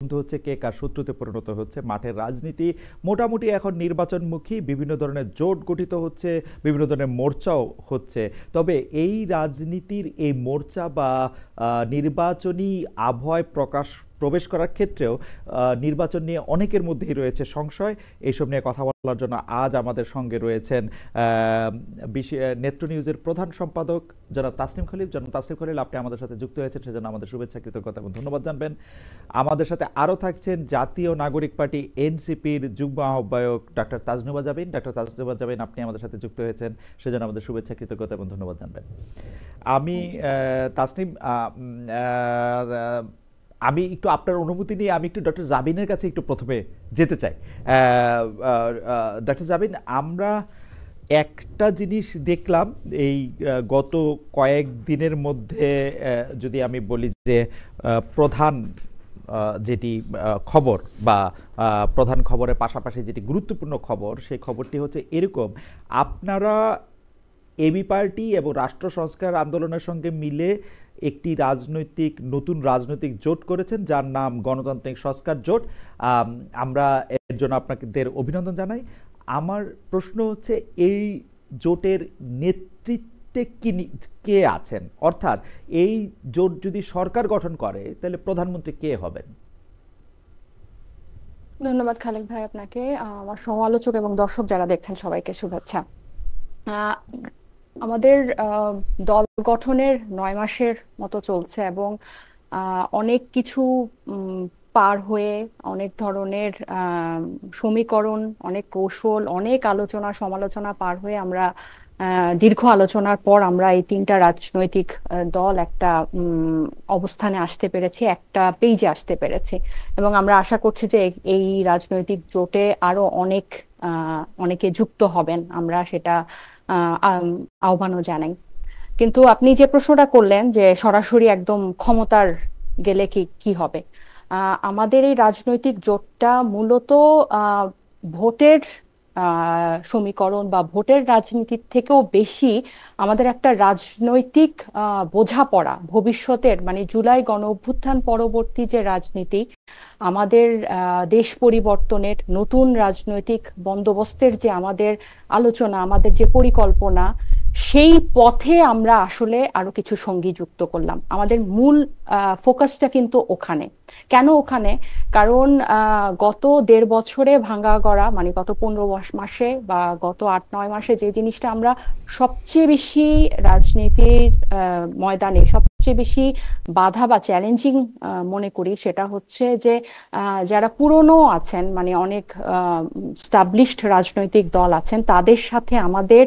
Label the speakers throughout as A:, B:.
A: বন্ধু হচ্ছে, কে কার শত্রুতে পরিণত হচ্ছে। মাঠের রাজনীতি মোটামুটি এখন নির্বাচনমুখী, বিভিন্ন ধরনের জোট গঠিত হচ্ছে, বিভিন্ন ধরনের মোর্চাও হচ্ছে। তবে এই রাজনীতির এই মোর্চা বা নির্বাচনী আবহাওয়ায় প্রবেশ করার ক্ষেত্রেও নির্বাচন নিয়ে অনেকের মধ্যেই রয়েছে সংশয়। এইসব নিয়ে কথা বলার জন্য আজ আমাদের সঙ্গে রয়েছেন নেত্র নিউজের প্রধান সম্পাদক জনাব তাসনিম খলিল। জনাব তাসনিম খলিল, আপনি আমাদের সাথে যুক্ত হয়েছেন, সেজন্য আমাদের শুভেচ্ছা, কৃতজ্ঞতা এবং ধন্যবাদ জানবেন। আমাদের সাথে আরও থাকছেন জাতীয় নাগরিক পার্টি এনসিপির যুগ্ম আহ্বায়ক ডাক্তার তাজনুবা জাবিন। ডাক্তার তাজনুবা জাবিন, আপনি আমাদের সাথে যুক্ত হয়েছেন, সেজন্য আমাদের শুভেচ্ছা, কৃতজ্ঞতা এবং ধন্যবাদ জানবেন। আমি তাসনিম, আমি একটু আপনার অনুমতি নিয়ে আমি একটু ডক্টর জাবিনের কাছে একটু প্রথমে যেতে চাই। ডক্টর জাবিন, আমরা একটা জিনিস দেখলাম এই গত কয়েক দিনের মধ্যে, যদি আমি বলি যে প্রধান যেটি খবর বা প্রধান খবরের পাশাপাশি যেটি গুরুত্বপূর্ণ খবর, সেই খবরটি হচ্ছে এরকম: আপনারা এবি পার্টি এবং রাষ্ট্র সংস্কার আন্দোলনের সঙ্গে মিলে একটি নতুন রাজনৈতিক জোট করেছেন, যার নাম গণতান্ত্রিক সংস্কার জোট। আমরা এর জন্য আপনাদের অভিনন্দন জানাই। আমার প্রশ্ন হচ্ছে, এই জোটের নেতৃত্বে কে আছেন? অর্থাৎ এই জোট যদি সরকার গঠন করে, তাহলে প্রধানমন্ত্রী কে হবেন?
B: ধন্যবাদ খালেক ভাই আপনাকে। আমার সহ আলোচক এবং দর্শক যারা দেখছেন সবাইকে শুভেচ্ছা। আহ, আমাদের দল গঠনের 9 মাসের মতো চলছে এবং অনেক কিছু পার হয়ে, অনেক ধরনের সমীকরণ, অনেক কৌশল, অনেক আলোচনা সমালোচনা পার হয়ে আমরা দীর্ঘ আলোচনার পর আমরা এই 3টা রাজনৈতিক দল একটা অবস্থানে আসতে পেরেছি, একটা পেজে আসতে পেরেছি। এবং আমরা আশা করছি যে এই রাজনৈতিক জোটে আরো অনেকে যুক্ত হবেন, আমরা সেটা আহ্বানও জানাই। কিন্তু আপনি যে প্রশ্নটা করলেন যে সরাসরি একদম ক্ষমতার গেলে কি কি হবে, আমাদের এই রাজনৈতিক জোটটা মূলত ভোটের সমীকরণ বা ভোটের রাজনীতির থেকেও বেশি আমাদের একটা রাজনৈতিক বোঝাপড়া ভবিষ্যতের, মানে জুলাই গণ অভ্যুত্থান পরবর্তী যে রাজনীতি, আমাদের দেশ পরিবর্তনের নতুন রাজনৈতিক বন্দোবস্তের যে আমাদের আলোচনা, আমাদের যে পরিকল্পনা, সেই পথে আমরা আসলে আরো কিছু সঙ্গী যুক্ত করলাম। আমাদের মূল ফোকাসটা কিন্তু ওখানে। কেন ওখানে? কারণ গত 1.5 বছরে ভাঙা গড়া, মানে গত 15 মাসে বা গত 8-9 মাসে যে জিনিসটা আমরা সবচেয়ে বেশি রাজনীতির ময়দানে সবচেয়ে বেশি বাধা বা চ্যালেঞ্জিং মনে করি, সেটা হচ্ছে যে যারা পুরনো আছেন, মানে অনেক স্টাবলিশড রাজনৈতিক দল আছেন, তাদের সাথে আমাদের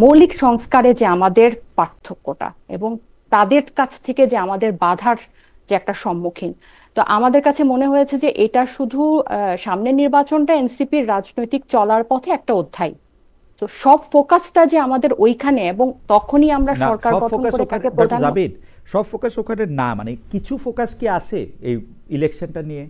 B: মৌলিক সংস্কারে যে আমাদের পার্থক্যটা এবং তাদের কাছ থেকে যে আমাদের বাধার যে একটা সম্মুখীন। তো আমাদের কাছে মনে হয়েছে যে এটা শুধু সামনের নির্বাচনটা এনসিপির রাজনৈতিক চলার পথে একটা অধ্যায়। তো সব ফোকাসটা যে আমাদের ওইখানে, এবং তখনই আমরা
A: না,
B: সরকার
A: সব
B: গঠন
A: ফোকাস
B: করে
A: ওখানে
B: তাকে
A: ডক্টর
B: প্রধান।
A: জাবির, সব ফোকাস ওখানে না, মানে কিছু ফোকাস কি আছে এই ইলেকশনটা নিয়ে?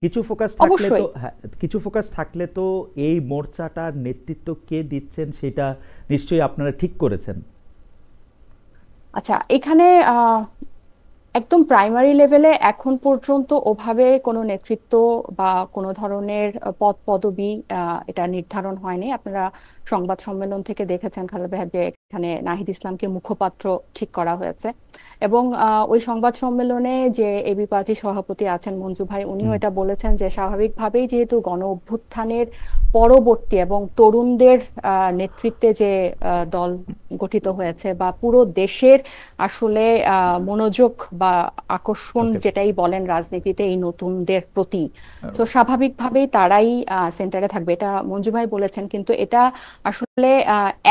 A: কিছু ফোকাস থাকলে তো,
B: অবশ্যই।
A: হ্যাঁ, কিছু ফোকাস থাকলে তো এই মোর্চাটার নেতৃত্ব কে দিচ্ছেন সেটা নিশ্চয়ই আপনারা ঠিক করেছেন।
B: আচ্ছা, এখানে একদম প্রাইমারি লেভেলে এখন পর্যন্ত ওভাবে কোনো নেতৃত্ব বা কোনো ধরনের পদ পদবি এটা নির্ধারণ হয়নি। আপনারা সংবাদ সম্মেলন থেকে দেখেছেন খালেদ ভাই যে এখানে নাহিদ ইসলামকে মুখপাত্র ঠিক করা হয়েছে। এবং ওই সংবাদ সম্মেলনে যে এবি পার্টি সভাপতি আছেন মঞ্জু ভাই, উনিও
A: হুম।
B: এটা বলেছেন যে স্বাভাবিকভাবেই যেহেতু গণ অভ্যুত্থানের পরবর্তী এবং তরুণদের নেতৃত্বে যে দল গঠিত হয়েছে, বা পুরো দেশের আসলে মনোযোগ বা আকর্ষণ
A: ওকে।
B: যেটাই বলেন রাজনীতিতে এই নতুনদের প্রতি, তো স্বাভাবিকভাবেই তারাই সেন্টারে থাকবে, এটা মঞ্জু ভাই বলেছেন। কিন্তু এটা আসলে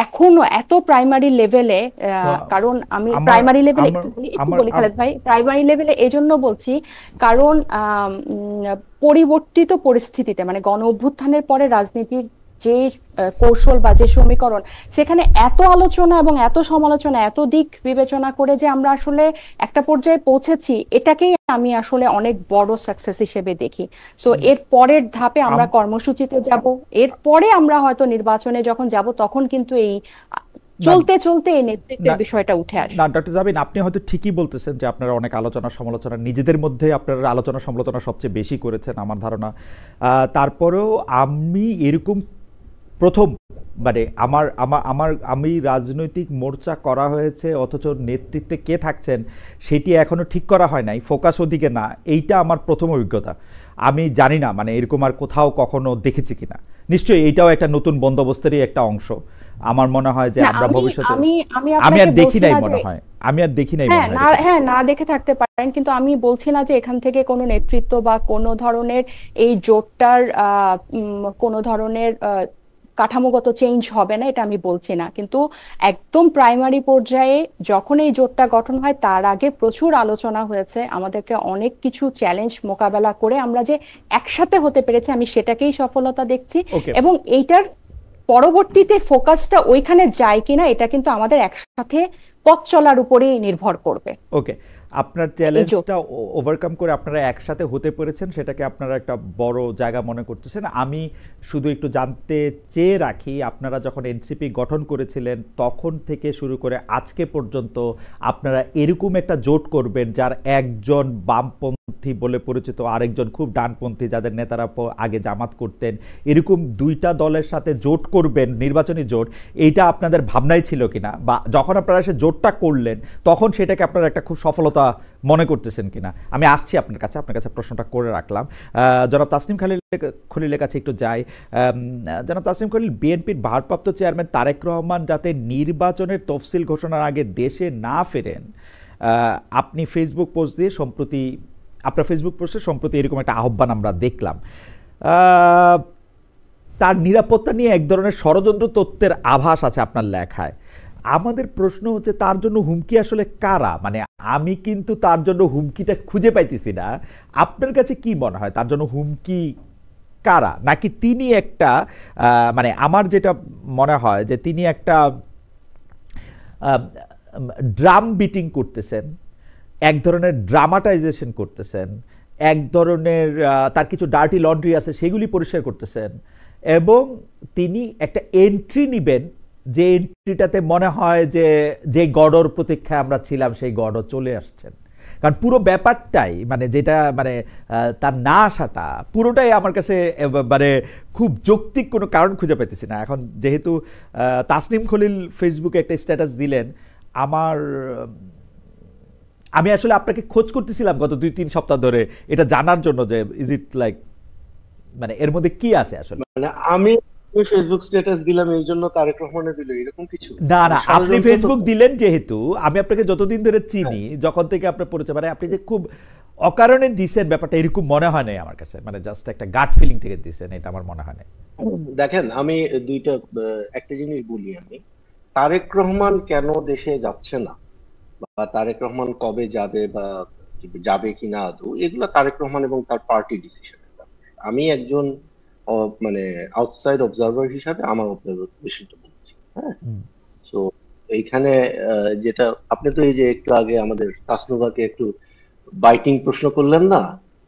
B: এখনো এত প্রাইমারি লেভেলে,
A: তো
B: কারণ আমি
A: আমার
B: প্রাইমারি লেভেলে
A: আমার
B: একটু
A: আমার
B: বলি খালেদ ভাই, প্রাইমারি লেভেলে এজন্য বলছি কারণ পরিবর্তিত পরিস্থিতিতে, মানে গণ অভ্যুত্থানের পরে রাজনীতির যে কৌশল বা যে সমীকরণ, সেখানে এত আলোচনা এবং এত সমালোচনা, এত দিক বিবেচনা করে যে আমরা আসলে একটা পর্যায়ে পৌঁছেছি, এটাকেই আমি আসলে অনেক বড় সাকসেস হিসেবে দেখি। সো এর পরের ধাপে আমরা
A: আম-
B: কর্মসূচিতে যাব, এরপরে আমরা হয়তো নির্বাচনে যখন যাব তখন কিন্তু এই
A: না
B: চলতে চলতে এই
A: না
B: নেতৃত্বের বিষয়টা উঠে আসে।
A: না ডক্টর জাবিন, আপনি হয়তো ঠিকই বলতেছেন যে আপনারা অনেক আলোচনা সমালোচনা নিজেদের মধ্যে আপনারা আলোচনা সমালোচনা সবচেয়ে বেশি করেছেন আমার ধারণা। তারপরেও আমি এরকম প্রথম, মানে আমার আমার আমার আমি রাজনৈতিক মোর্চা করা হয়েছে অথচ নেতৃত্বে কে থাকছেন সেটি এখনো ঠিক করা হয় নাই, ফোকাস ওদিকে না, এইটা আমার প্রথম অভিজ্ঞতা। আমি জানি না মানে এরকম আর কোথাও কখনো দেখেছি কিনা। নিশ্চয়ই এইটাও একটা নতুন বন্দোবস্তেরই একটা অংশ। আমার মনে হয় যে
B: না,
A: আমরা
B: আমি
A: ভবিষ্যতে,
B: আমি আমি
A: আমি
B: আপনাকে
A: আর দেখি
B: বলছি
A: নাই
B: না যে,
A: মনে হয়, আমি আর দেখি নাই
B: হ্যাঁ
A: মনে হয়
B: না,
A: এরকম।
B: হ্যাঁ না দেখে থাকতে পারেন, কিন্তু আমি বলছি না যে এখান থেকে কোনো নেতৃত্ব বা কোনো ধরনের এই জোটটার কোনো ধরনের কাঠামোগত চেঞ্জ হবে না, এটা আমি বলছি না। কিন্তু একদম প্রাইমারি পর্যায়ে যখন এই জোটটা গঠন হয় তার আগে প্রচুর আলোচনা হয়েছে, আমাদেরকে অনেক কিছু চ্যালেঞ্জ মোকাবেলা করে আমরা যে একসাথে হতে পেরেছি, আমি সেটাকেই সফলতা দেখছি।
A: ওকে
B: এবং এইটার পরবর্তীতে ফোকাসটা ওইখানে যায় কিনা এটা কিন্তু আমাদের একসাথে পথ চলার উপরেই নির্ভর করবে।
A: ওকে, আপনার
B: এই জোট,
A: চ্যালেঞ্জটা ওভারকাম করে আপনারা একসাথে হতে পেরেছেন, সেটাকে আপনারা একটা বড় জায়গা মনে করতেছেন। আমি শুধু একটু জানতে চেয়ে রাখি, আপনারা যখন এনসিপি গঠন করেছিলেন তখন থেকে শুরু করে আজকে পর্যন্ত আপনারা এরকম একটা জোট করবেন যার একজন বামপন্থী বলে পরিচিত, আরেকজন খুব ডানপন্থী যাদের নেতারা আগে জামাত করতেন, এরকম দুইটা দলের সাথে জোট করবেন, নির্বাচনী জোট, এইটা আপনাদের ভাবনাই ছিল কিনা, বা যখন আপনারা সে জোটটা করলেন তখন সেটাকে আপনারা একটা খুব সফলতা মনে করতেছেন কিনা? আমি আসছি আপনার কাছে প্রশ্নটা করে রাখলাম। জনাব তাসনিম খলিলের কাছে একটু যাই। জনাব তাসনিম খলিল, বিএনপির ভারপ্রাপ্ত চেয়ারম্যান তারেক রহমান যাতে নির্বাচনের তফসিল ঘোষণার আগে দেশে না ফেরেন, আপনি ফেসবুক পোস্ট দিয়ে সম্প্রতি, আপনার ফেসবুক পোস্টে সম্প্রতি এরকম একটা আহ্বান আমরা দেখলাম। তার নিরাপত্তা নিয়ে এক ধরনের ষড়যন্ত্র তত্ত্বের আভাস আছে আপনার লেখায়। আমাদের প্রশ্ন হচ্ছে তার জন্য হুমকি আসলে কারা? মানে আমি কিন্তু তার জন্য হুমকিটা খুঁজে পাইতেছি না। আপনার কাছে কি মনে হয় তার জন্য হুমকি কারা? নাকি তিনি একটা, মানে আমার যেটা মনে হয় যে তিনি একটা ড্রাম বিটিং করতেছেন, এক ধরনের ড্রামাটাইজেশন করতেছেন, এক ধরনের তার কিছু ডার্টি লন্ড্রি আছে সেগুলি পরিষ্কার করতেছেন, এবং তিনি একটা এন্ট্রি নিবেন যে এন্ট্রিটাতে মনে হয় যে যে গড়র প্রতীক্ষায় আমরা ছিলাম সেই গড় চলে আসছেন। কারণ পুরো ব্যাপারটাই মানে যেটা মানে তার না আসাটা পুরোটাই আমার কাছে মানে খুব যৌক্তিক কোনো কারণ খুঁজে পেতেছি না। এখন যেহেতু তাসনিম খলিল ফেসবুকে একটা স্ট্যাটাস দিলেন, আমার আমি আসলে আপনাকে খোঁজ করতেছিলাম গত 2-3 সপ্তাহ ধরে এটা জানার জন্য যে ইজ ইট লাইক, মানে এর মধ্যে কি আছে আসলে।
C: মানে আমি ফেসবুক স্ট্যাটাস দিলাম এই জন্য তারেক রহমানে দিল এরকম কিছু?
A: না না,
C: মানে
A: আপনি
C: ষড়যন্ত্র
A: ফেসবুক
C: তো।
A: দিলেন যেহেতু, আমি আপনাকে যতদিন ধরে চিনি, যখন থেকে আপনার পরিচয়, মানে আপনি যে খুব অকারণে দিছেন ব্যাপারটা এরকম মনে হয় নাই আমার কাছে, মানে জাস্ট একটা গাট ফিলিং থেকে দিছেন, এটা আমার মনে হয় না।
C: দেখেন, আমি দুইটা একটা জিনিস বলি। আমি তারেক রহমান কেন দেশে যাচ্ছে না, বা তারেক রহমান কবে যাবে, বা যাবে কিনা আদৌ, এগুলো তারেক রহমান এবং তার পার্টি ডিসিশনের ব্যাপার। আমি একজন মানে আউটসাইড অবজারভার হিসাবে আমার অবজারভেশনটা বলছি। হ্যাঁ, তো এইখানে যেটা আপনি তো এই যে একটু আগে আমাদের তাসনুভাকে একটু বাইটিং প্রশ্ন করলেন না,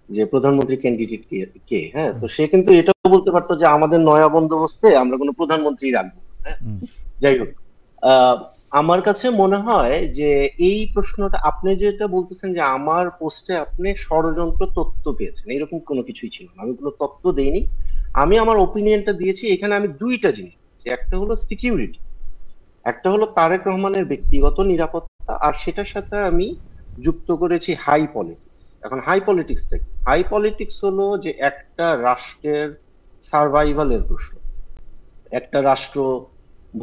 C: যে প্রধানমন্ত্রী ক্যান্ডিডেট কে কে? হ্যাঁ, তো সে কিন্তু এটাও বলতে পারতো যে আমাদের নয়া বন্দোবস্তে আমরা কোনো প্রধানমন্ত্রী রাখবো না। হ্যাঁ, যাই হোক, আহ, আমার কাছে মনে হয় যে এই প্রশ্নটা আপনি যেটা বলতেছেন যে আমার পোস্টে আপনি ষড়যন্ত্র তথ্য পেয়েছেন, এরকম কোনো কিছুই ছিল না। আমি কোনো তথ্য দেইনি, আমি আমার ওপিনিয়নটা দিয়েছি। এখানে আমি দুইটা জিনিস বলছি। একটা হলো সিকিউরিটি, একটা হলো তারেক রহমানের ব্যক্তিগত নিরাপত্তা, আর সেটার সাথে আমি যুক্ত করেছি হাই পলিটিক্স। এখন হাই পলিটিক্সটা কি? হাই পলিটিক্স হলো যে একটা রাষ্ট্রের সার্ভাইভালের প্রশ্ন। একটা রাষ্ট্র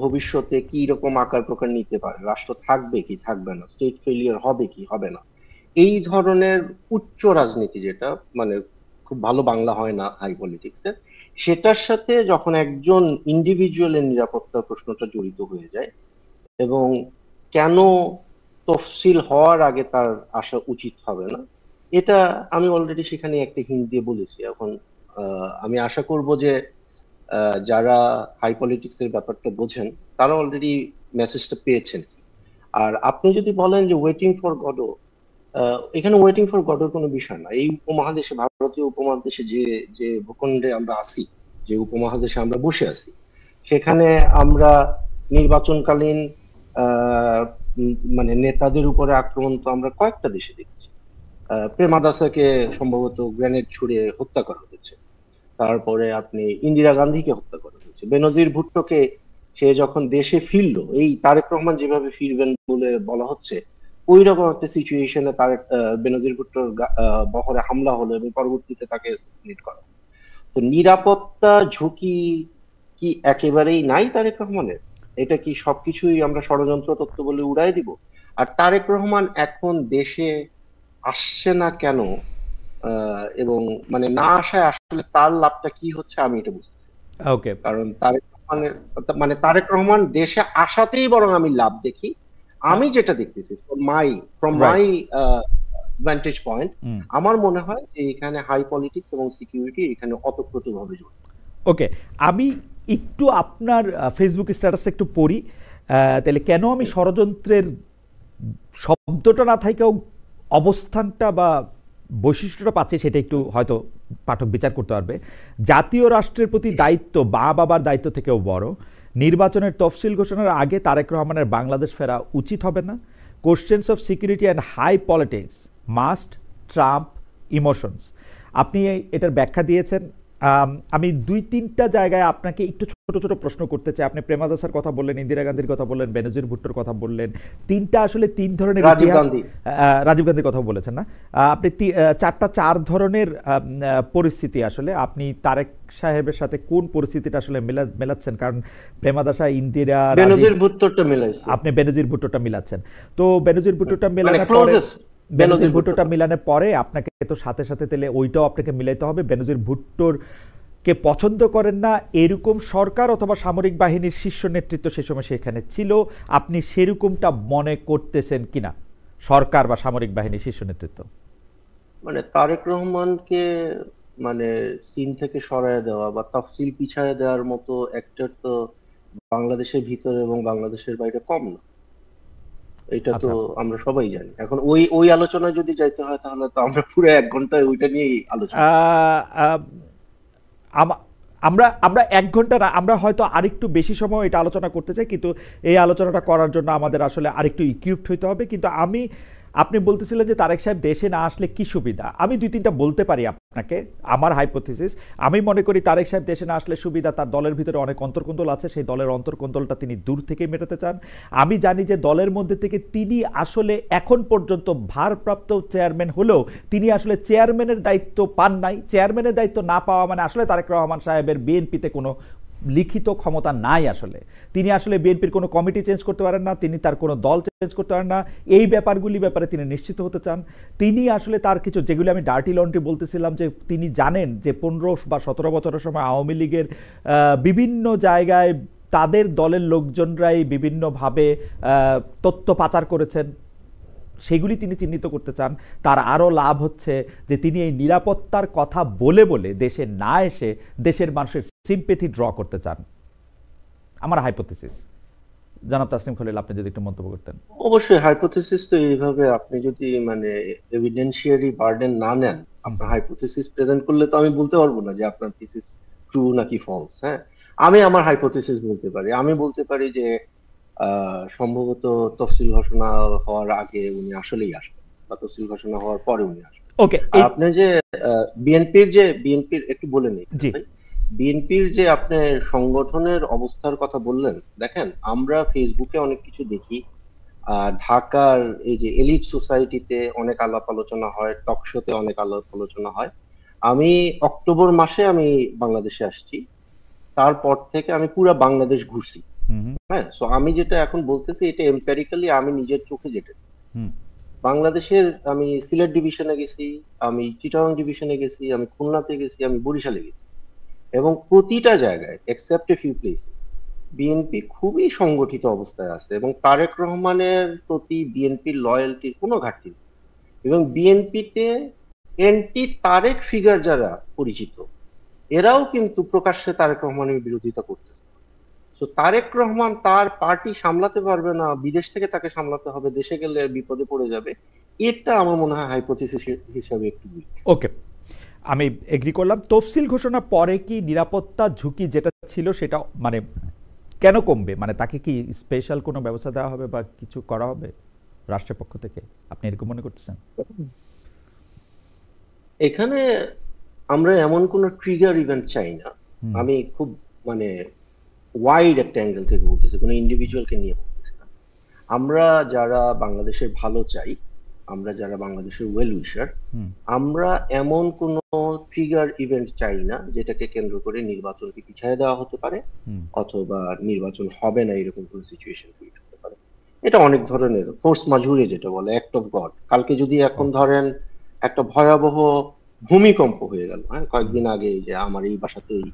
C: ভবিষ্যতে কি রকম আকার প্রকার নিতে পারে, রাষ্ট্র থাকবে কি থাকবে না, স্টেট ফেলিয়ার হবে কি হবে না, এই ধরনের উচ্চ রাজনীতি, যেটা মানে খুব ভালো বাংলা হয় না হাই পলিটিক্স এর, সেটার সাথে যখন একজন ইন্ডিভিজুয়ালের নিরাপত্তার প্রশ্নটা জড়িত হয়ে যায়, এবং কেন তফসিল হওয়ার আগে তার আসা উচিত হবে না, এটা আমি অলরেডি সেখানে একটা হিন্ট দিয়ে বলেছি। এখন আমি আশা করব যে যারা হাই পলিটিক্স এর ব্যাপারটা বোঝেন তারা অলরেডি মেসেজটা পেয়েছেন। আর আপনি যদি বলেন যে ওয়েটিং ফর গডো, এখানে ওয়েটিং ফর গডের কোনো বিষয় না। এই উপমহাদেশে, ভারতীয় উপমহাদেশে যে যে ভূখণ্ডে আমরা আছি, যে উপমহাদেশে আমরা বসে আছি, সেখানে আমরা নির্বাচনকালীন আহ, মানে নেতাদের উপরে আক্রমণ তো আমরা কয়েকটা দেশে দেখছি। প্রেমাদাসাকে সম্ভবত গ্রেনেড ছুড়ে হত্যা করা হয়েছে। তারপরে আপনি ইন্দিরা গান্ধীকে হত্যা করা হয়েছে। বেনজির ভুট্টোকে সে যখন দেশে ফিরলো, এই তারেক রহমান যেভাবে ফিরবেন বলে বলা হচ্ছে, ওই রকম একটা সিচুয়েশনে তারেক বেনজির ভুট্টোর বহরে হামলা হলো এবং পরবর্তীতে তাকে অ্যাসাসিনেট করা হলো। তো নিরাপত্তা ঝুঁকি কি একেবারেই নাই তারেক রহমানের? এটা কি সবকিছুই আমরা ষড়যন্ত্র তত্ত্ব বলে উড়াই দিব? আর তারেক রহমান এখন দেশে আসছে না কেন? এবং মানে না আসায় আসলে তার লাভটা কি হচ্ছে আমি এটা বুঝতেছি না।
A: ওকে,
C: কারণ তারেক রহমানের মানে তারেক রহমান দেশে আসাতেই বরং আমি লাভ দেখি। আমি যেটা দেখতেছি from
A: right.
C: My Vantage point, আমার মনে হয় যে এখানে হাই পলিটিক্স এবং সিকিউরিটি এখানে ওতপ্রোতভাবে জড়িত।
A: ওকে, আমি একটু আপনার ফেসবুক স্ট্যাটাসটা একটু পড়ি। তাহলে কেন আমি ষড়যন্ত্রের শব্দটা না থাকেও অবস্থানটা বা বৈশিষ্ট্যটা পাচ্ছে সেটা একটু হয়তো পাঠক বিচার করতে পারবে। জাতীয় রাষ্ট্রের প্রতি দায়িত্ব মা বাবার দায়িত্ব থেকেও বড়। নির্বাচনের তফসিল ঘোষণার আগে তারেক রহমানের বাংলাদেশ ফেরা উচিত হবে না। Questions of security and high politics must trump emotions. আপনি এটার ব্যাখ্যা দিয়েছেন। আমি দুই তিনটা জায়গায় আপনাকে একটু ছোট ছোট প্রশ্ন করতে চাই। আপনি প্রেমাদাসার কথা বললেন, ইন্দিরা গান্ধীর কথা বললেন, বেনজির ভুট্টোর কথা বললেন। তিনটা আসলে তিন ধরনের ইতিহাস। রাজীব গান্ধীর কথা বলেছেন না আপনি? চার ধরনের পরিস্থিতি আসলে আপনি তারেক সাহেবের সাথে কোন পরিস্থিতিটা আসলে মেলাচ্ছেন? কারণ প্রেমাদাসা, ইন্দিরা,
C: বেনজির ভুট্টোরটা মিলাইছে।
A: আপনি বেনজির ভুট্টোটা মিলাচ্ছেন। তো বেনজির ভুট্টোটা
C: মানে
A: মেলানোর পরে,
C: ক্লোজেস্ট
A: বেনজির ভুট্টোটা মিলানোর পরে আপনাকে তো সাথে সাথে তাহলে ওইটাও আপনাকে মিলাইতে হবে। বেনজির ভুট্টোর কে পছন্দ করেন না এরকম সরকার অথবা সামরিক বাহিনীর শীর্ষ নেতৃত্ব সে সময় সেখানে ছিল, আপনি সেরকমটা মনে করতেছেন কিনা? সরকার বা সামরিক বাহিনীর শীর্ষ নেতৃত্ব
C: মানে তারেক রহমানকে মানে সিন থেকে সরায় দেওয়া বা তাফসিল পিছায় দেওয়ার মতো অ্যাক্টর তো বাংলাদেশের ভিতরে এবং বাংলাদেশের বাইরে কম না। এটা তো
A: আচ্ছা,
C: আমরা সবাই জানি। এখন ওই ওই আলোচনায় যদি যাইতে হয় তাহলে তো আমরা পুরো 1 ঘন্টায় ওইটা নিয়েই আলোচনা করব।
A: আহ, আহ, আমরা আমরা 1 ঘন্টা না, আমরা হয়তো আরেকটু বেশি সময় এটা আলোচনা করতে চাই, কিন্তু এই আলোচনাটা করার জন্য আমাদের আসলে আরেকটু ইকুইপড হইতে হবে। কিন্তু আপনি বলতেছিলেন যে তারেক সাহেব দেশে না আসলে কি সুবিধা। আমি দুই তিনটা বলতে পারি আপনাকে আমার হাইপোথিসিস। আমি মনে করি তারেক সাহেব দেশে না আসলে সুবিধা, তার দলের ভিতরে অনেক অন্তর্কোন্দল আছে, সেই দলের অন্তর্কোন্দলটা তিনি দূর থেকে মেটাতে চান। আমি জানি যে দলের মধ্যে থেকে তিনি আসলে এখন পর্যন্ত ভারপ্রাপ্ত চেয়ারম্যান হলেও তিনি আসলে চেয়ারম্যানের দায়িত্ব পান নাই। চেয়ারম্যানের দায়িত্ব না পাওয়া মানে আসলে তারেক রহমান সাহেবের বিএনপিতে কোনো লিখিত ক্ষমতা নাই। আসলে তিনি আসলে বিএনপির কোনো কমিটি চেঞ্জ করতে পারেন না, তিনি তার কোনো দল চেঞ্জ করতে পারেন না। এই ব্যাপারে তিনি নিশ্চিত হতে চান। তিনি আসলে তার কিছু, যেগুলি আমি ডার্টি লন্ড্রি বলতেছিলাম, যে তিনি জানেন যে 15 বা 17 বছরের সময় আওয়ামী লীগের বিভিন্ন জায়গায় তাদের দলের লোকজনরাই বিভিন্নভাবে তথ্য পাচার করেছেন, সেগুলি তিনি চিহ্নিত করতে চান। তার আরও লাভ হচ্ছে যে তিনি এই নিরাপত্তার কথা বলে বলে দেশে না এসে দেশের মানুষের সিম্পেথি ড্র করতে চান। আমার হাইপোথিসিস। জনাব তাসনিম খলিল, আপনি যদি একটু মন্তব্য করতেন।
C: অবশ্যই হাইপোথিসিস তো এইভাবে আপনি যদি মানে এভিডেন্সিয়ারি বার্ডেন না নেন, আপনার হাইপোথিসিস প্রেজেন্ট করলে তো আমি বলতে পারবো না যে আপনার থিসিস ট্রু নাকি ফলস। হ্যাঁ, আমি আমার হাইপোথিসিস বলতে পারি। আমি বলতে পারি যে সম্ভবত তফসিল ঘোষণা হওয়ার আগে উনি আসলেই আসবেন, বা তফসিল ঘোষণা হওয়ার পরে উনি আসবেন।
A: ওকে,
C: আর আপনি যে বিএনপির একটু বলে নিই
A: জি,
C: ভাই, বিএনপির যে আপনি সংগঠনের অবস্থার কথা বললেন, দেখেন আমরা ফেসবুকে অনেক কিছু দেখি। ঢাকার এই যে এলিট সোসাইটিতে অনেক আলাপ আলোচনা হয়, টক শোতে অনেক আলাপ আলোচনা হয়। আমি অক্টোবর মাসে আমি বাংলাদেশে আসছি, তারপর থেকে আমি পুরো বাংলাদেশ ঘুরছি। হ্যাঁ, সো আমি যেটা এখন বলতেছি এটা এমপ্যারিক্যালি আমি নিজের চোখে যেটা দেখছি। বাংলাদেশের আমি সিলেট ডিভিশনে গেছি, আমি চিটাগাং ডিভিশনে গেছি, আমি খুলনাতে গেছি, আমি বরিশালে গেছি, এবং প্রতিটা জায়গায় except a few places BNP খুবই সংগঠিত অবস্থায় আছে এবং তারেক রহমানের প্রতি বিএনপির লয়্যালটির কোনো ঘাটতি নেই। এবং বিএনপিতে এন্টি তারেক ফিগার যারা পরিচিত, এরাও কিন্তু প্রকাশ্যে তারেক রহমানের বিরোধিতা করতেছে। তো তারেক রহমান তার পার্টি সামলাতে পারবে না, বিদেশ থেকে তাকে সামলাতে হবে, দেশে গেলে বিপদে পড়ে যাবে। এটা আমার মনে হয় হাইপোথিসিস হিসাবে একটু উইক।
A: ওকে, আমি এগ্রি করলাম। তফসিল ঘোষণা পরে কি নিরাপত্তা ঝুঁকি যেটা ছিল সেটা মানে কেন কমবে? মানে তাকে কি স্পেশাল কোনো ব্যবস্থা দেওয়া হবে বা কিছু করা হবে রাষ্ট্রের পক্ষ থেকে? আপনি এরকম মনে করতেছেন?
C: এখানে আমরা এমন কোনো ট্রিগার ইভেন্ট চাই না।
A: হুম
C: আমি খুব মানে ওয়াইড একটা অ্যাঙ্গেল থেকে বলতেছি, কোনো ইন্ডিভিজুয়ালকে নিয়ে বলতেছি না। আমরা যারা বাংলাদেশের ভালো চাই, আমরা যারা বাংলাদেশের ওয়েল উইশার,
A: হুম
C: আমরা এমন কোনো ট্রিগার ইভেন্ট চাই না যেটাকে কেন্দ্র করে নির্বাচনকে পিছিয়ে দেওয়া হতে পারে
A: হুম
C: অথবা নির্বাচন হবে না এরকম কোনো সিচুয়েশন ক্রিয়েট হতে পারে। এটা অনেক ধরনের ফোর্স মাজুরে যেটা বলে, অ্যাক্ট অফ গড। কালকে যদি এখন
A: ওকে
C: ধরেন একটা ভয়াবহ ভূমিকম্প হয়ে গেল, হ্যাঁ,
A: হুম
C: কয়েকদিন আগে এই যে আমার এই বাসাতেই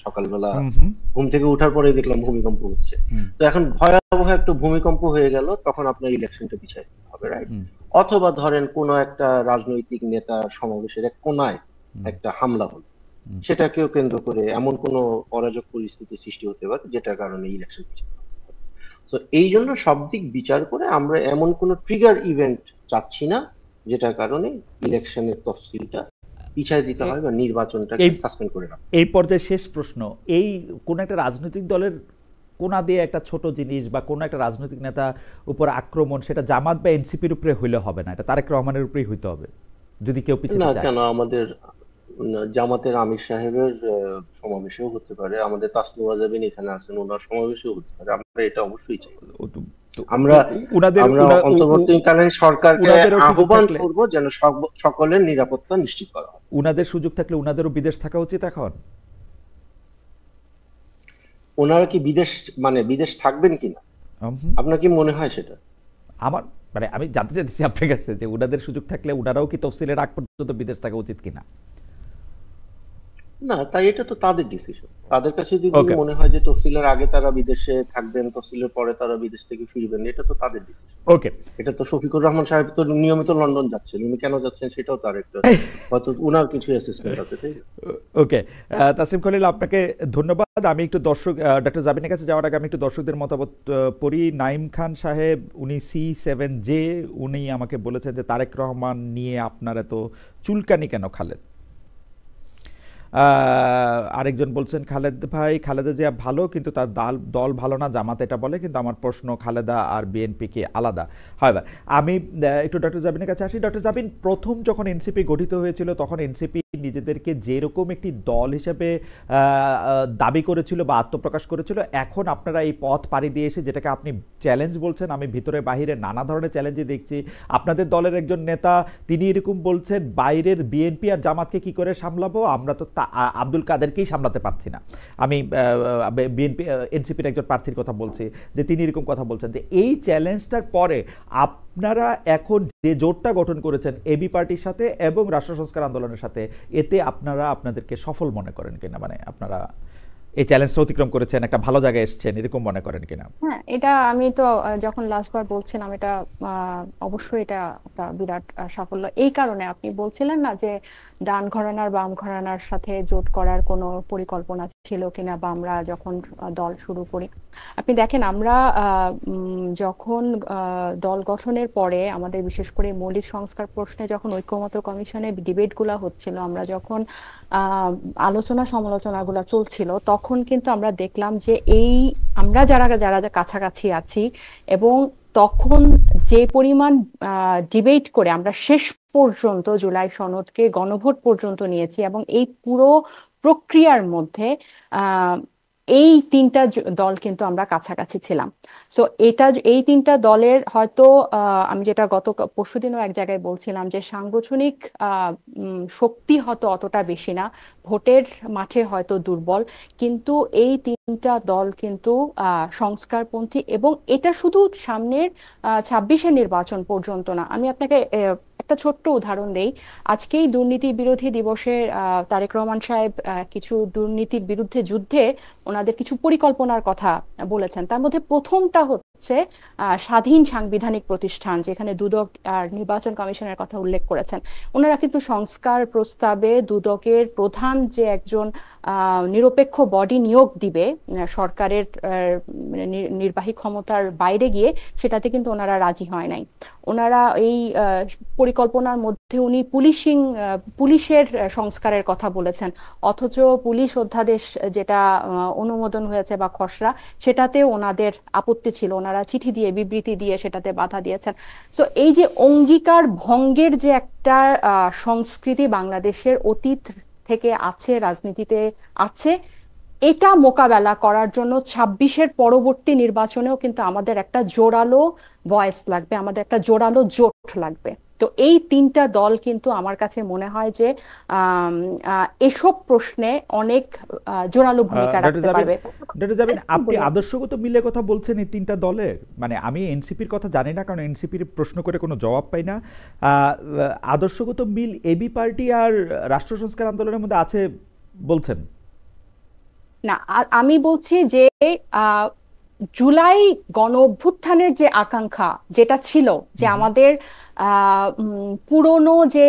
C: সকালবেলা
A: হুম হুম
C: ঘুম থেকে উঠার পরে দেখলাম ভূমিকম্প হচ্ছে।
A: হুম
C: তো এখন ভয়াবহ একটা ভূমিকম্প হয়ে গেল, তখন আপনার ইলেকশনটা পিছিয়ে দিতে হবে, রাইট?
A: হুম
C: অথবা ধরেন কোনো একটা রাজনৈতিক নেতা সমাবেশের এক কোনায়
A: হুম
C: একটা হামলা হলো,
A: হুম
C: সেটাকেও কেন্দ্র করে এমন কোনো অরাজক পরিস্থিতি সৃষ্টি হতে পারে যেটার কারণে ইলেকশন পিছিয়ে যেতে পারে। তো এই জন্য সব দিক বিচার করে আমরা এমন কোনো ট্রিগার ইভেন্ট চাচ্ছি না যেটার কারণে ইলেকশনের তফসিলটা পিছিয়ে দিতে
A: এ-
C: হয় বা নির্বাচনটাকে
A: এই
C: সাসপেন্ড করে রাখতে
A: এই পর্যায়ে শেষ প্রশ্ন, এই কোন একটা রাজনৈতিক দলের কোনা দিয়ে একটা ছোট জিনিস বা কোন একটা রাজনৈতিক নেতা উপর আক্রমণ, সেটা জামাত বা এনসিপির উপরে হইলে হবে না, এটা তারেক রহমানের উপরেই হইতে হবে যদি কেউ
C: হবে।
A: পিছাতে
C: না
A: চায়।
C: কেন, আমাদের জামাতের আমির সাহেবের সমাবেশেও হতে পারে, আমাদের তাসলিমা জাবিন এখানে আছেন, ওনার সমাবেশেও হতে পারে। আমরা এটা অবশ্যই চাই।
A: ও তো- তো-
C: আমরা
A: উনাদের
C: আমরা অন্তর্বর্তীকালীন সরকারকে
A: উনাদেরও সুযোগ
C: আহ্বান
A: থাকলে,
C: করব যেন সকলের নিরাপত্তা নিশ্চিত করা হয়।
A: উনাদের সুযোগ থাকলে উনাদেরও বিদেশ থাকা উচিত এখন।
C: ওনারা কি বিদেশ মানে বিদেশ থাকবেন কিনা,
A: হুম।
C: আপনার কি মনে হয় সেটা?
A: আমার মানে আমি জানতে চাইতেছি আপনার কাছে যে উনাদের সুযোগ থাকলে উনারাও কি তফসিলের আগ পর্যন্ত বিদেশ থাকা উচিত কিনা।
C: না, তাই এটা তো তাদের ডিসিশন। তাদের কাছে যদি
A: ওকে
C: মনে হয় যে তফসিলের আগে তারা বিদেশে থাকবেন, তফসিলের পরে তারা বিদেশ থেকে ফিরবেন, এটা তো তাদের ডিসিশন।
A: ওকে
C: এটা তো শফিকুর রহমান সাহেব তো নিয়মিত লন্ডন যাচ্ছেন, উনি কেন যাচ্ছেন সেটাও তার একটা হয়তো উনার কিছু অ্যাসেসমেন্ট আছে, তাই না?
A: ওকে তাসলিম খলিল, আপনাকে ধন্যবাদ। আমি একটু দর্শক ডক্টর জাবিনের কাছে যাওয়ার আগে আমি একটু দর্শকদের মতামত পড়ি। নাইম খান সাহেব, উনি C7J, উনি আমাকে বলেছেন যে তারেক রহমান নিয়ে আপনার এত চুলকানি কেন খালেদ। আরেকজন বলছেন খালেদ ভাই, খালেদা জিয়া ভালো কিন্তু তার দল ভালো না, জামাত এটা বলে, কিন্তু আমার প্রশ্ন খালেদা আর বিএনপি কি আলাদা হয়? আমি একটু ডক্টর জাবিনের কাছে আসি। ডক্টর জাবিন, প্রথম যখন এনসিপি গঠিত হয়েছিল তখন এনসিপি নিজেদেরকে যেরকম একটি দল হিসেবে দাবি করেছিল বা আত্মপ্রকাশ করেছিল, এখন আপনারা এই পথ পাড়ি দিয়ে এসে যেটাকে আপনি চ্যালেঞ্জ বলছেন, আমি ভিতরে বাহিরে নানা ধরনের চ্যালেঞ্জে দেখছি। আপনাদের দলের একজন নেতা তিনি এরকম বলছেন, বাইরের বিএনপি আর জামাতকে কি করে সামলাবো, আমরা তো আব্দুল কাদেরকেই সামলাতে পারছি না। আমি বিএনপি এনসিপির একজন প্রার্থীর কথা বলছি, যে তিনি এরকম কথা বলছেন। যে এই চ্যালেঞ্জটার পরে আপনারা এখন যে জোটটা গঠন করেছেন এবি পার্টির সাথে এবং রাষ্ট্র সংস্কার আন্দোলনের সাথে, এতে আপনারা আপনাদেরকে সফল মনে করেন কিনা? মানে আপনারা এই চ্যালেঞ্জটা অতিক্রম করেছেন, একটা ভালো জায়গায় এসেছেন, এরকম মনে করেন কিনা?
B: হ্যাঁ, এটা আমি তো যখন লাস্টবার বলছিলাম, এটা অবশ্যই এটা একটা বিরাট সাফল্য। এই কারণে আপনি বলছিলেন না যে ডান ঘরানার বাম ঘরানার সাথে জোট করার কোনো পরিকল্পনা ছিল কিনা বা আমরা যখন দল শুরু করি। আপনি দেখেন, আমরা যখন দল গঠনের পরে আমাদের বিশেষ করে মৌলিক সংস্কার প্রশ্নে যখন ঐকমত্য কমিশনে ডিবেটগুলো হচ্ছিল, আমরা যখন আলোচনা সমালোচনাগুলো চলছিল, তখন কিন্তু আমরা দেখলাম যে আমরা যারা যারা কাছাকাছি আছি এবং তখন যে পরিমাণ ডিবেট করে আমরা শেষ পর্যন্ত জুলাই সনদকে গণভোট পর্যন্ত নিয়েছি, এবং এই পুরো প্রক্রিয়ার মধ্যে এই তিনটা দল কিন্তু আমরা কাছাকাছি ছিলাম। সো এই তিনটা দলের হয়তো আমি যেটা গত পরশুদিনও এক জায়গায় বলছিলাম যে সাংগঠনিক শক্তি হয়তো অতটা বেশি না, ভোটের মাঠে হয়তো দুর্বল, কিন্তু এই তিনটা দল কিন্তু সংস্কারপন্থী। এবং এটা শুধু সামনের 26-এর নির্বাচন পর্যন্ত না। আমি আপনাকে একটা ছোট্ট উদাহরণ দেই। আজকেই দুর্নীতি বিরোধী দিবসে তারেক রহমান সাহেব কিছু দুর্নীতির বিরুদ্ধে যুদ্ধে ওনাদের কিছু পরিকল্পনার কথা বলেছেন। তার মধ্যে প্রথমটা হচ্ছে হচ্ছে স্বাধীন সাংবিধানিক প্রতিষ্ঠান, যেখানে দুদক আর নির্বাচন কমিশনের কথা উল্লেখ করেছেন। ওনারা কিন্তু সংস্কার প্রস্তাবে দুদকের প্রধান যে একজন নিরপেক্ষ বডি নিয়োগ দিবে সরকারের নির্বাহী ক্ষমতার বাইরে গিয়ে, সেটাতে কিন্তু ওনারা রাজি হয় নাই। ওনারা এই পরিকল্পনার মধ্যে উনি পুলিশের সংস্কারের কথা বলেছেন, অথচ পুলিশ অধ্যাদেশ যেটা অনুমোদন হয়েছে বা খসড়া, সেটাতে ওনাদের আপত্তি ছিল। ওনারা চিঠি দিয়ে, বিবৃতি দিয়ে সেটাতে বাধা দিয়েছেন। সো এই যে অঙ্গীকার ভঙ্গের যে একটা সংস্কৃতি বাংলাদেশের অতীত থেকে আছে, রাজনীতিতে আছে, এটা মোকাবেলা করার জন্য 26-এর পরবর্তী নির্বাচনেও কিন্তু আমাদের একটা জোরালো ভয়েস লাগবে, আমাদের একটা জোরালো জোট লাগবে। তো এই তিনটা দল কিন্তু আমার কাছে মনে হয় যে এসব প্রশ্নে অনেক জোরালো ভূমিকা রাখতে পারবে।
A: ডক্টর জাবিন, আপনি আদর্শগত মিলে কথা বলছেন এই তিনটা দলের, মানে আমি এনসিপির কথা জানি না, কারণ এনসিপির প্রশ্ন করে কোনো জবাব পাই না। আদর্শগত মিল এবি পার্টি আর রাষ্ট্র সংস্কার আন্দোলনের মধ্যে আছে বলছেন?
B: না, আমি বলছি যে জুলাই গণ অভ্যুত্থানের যে আকাঙ্ক্ষা যেটা ছিল, যে আমাদের পুরনো যে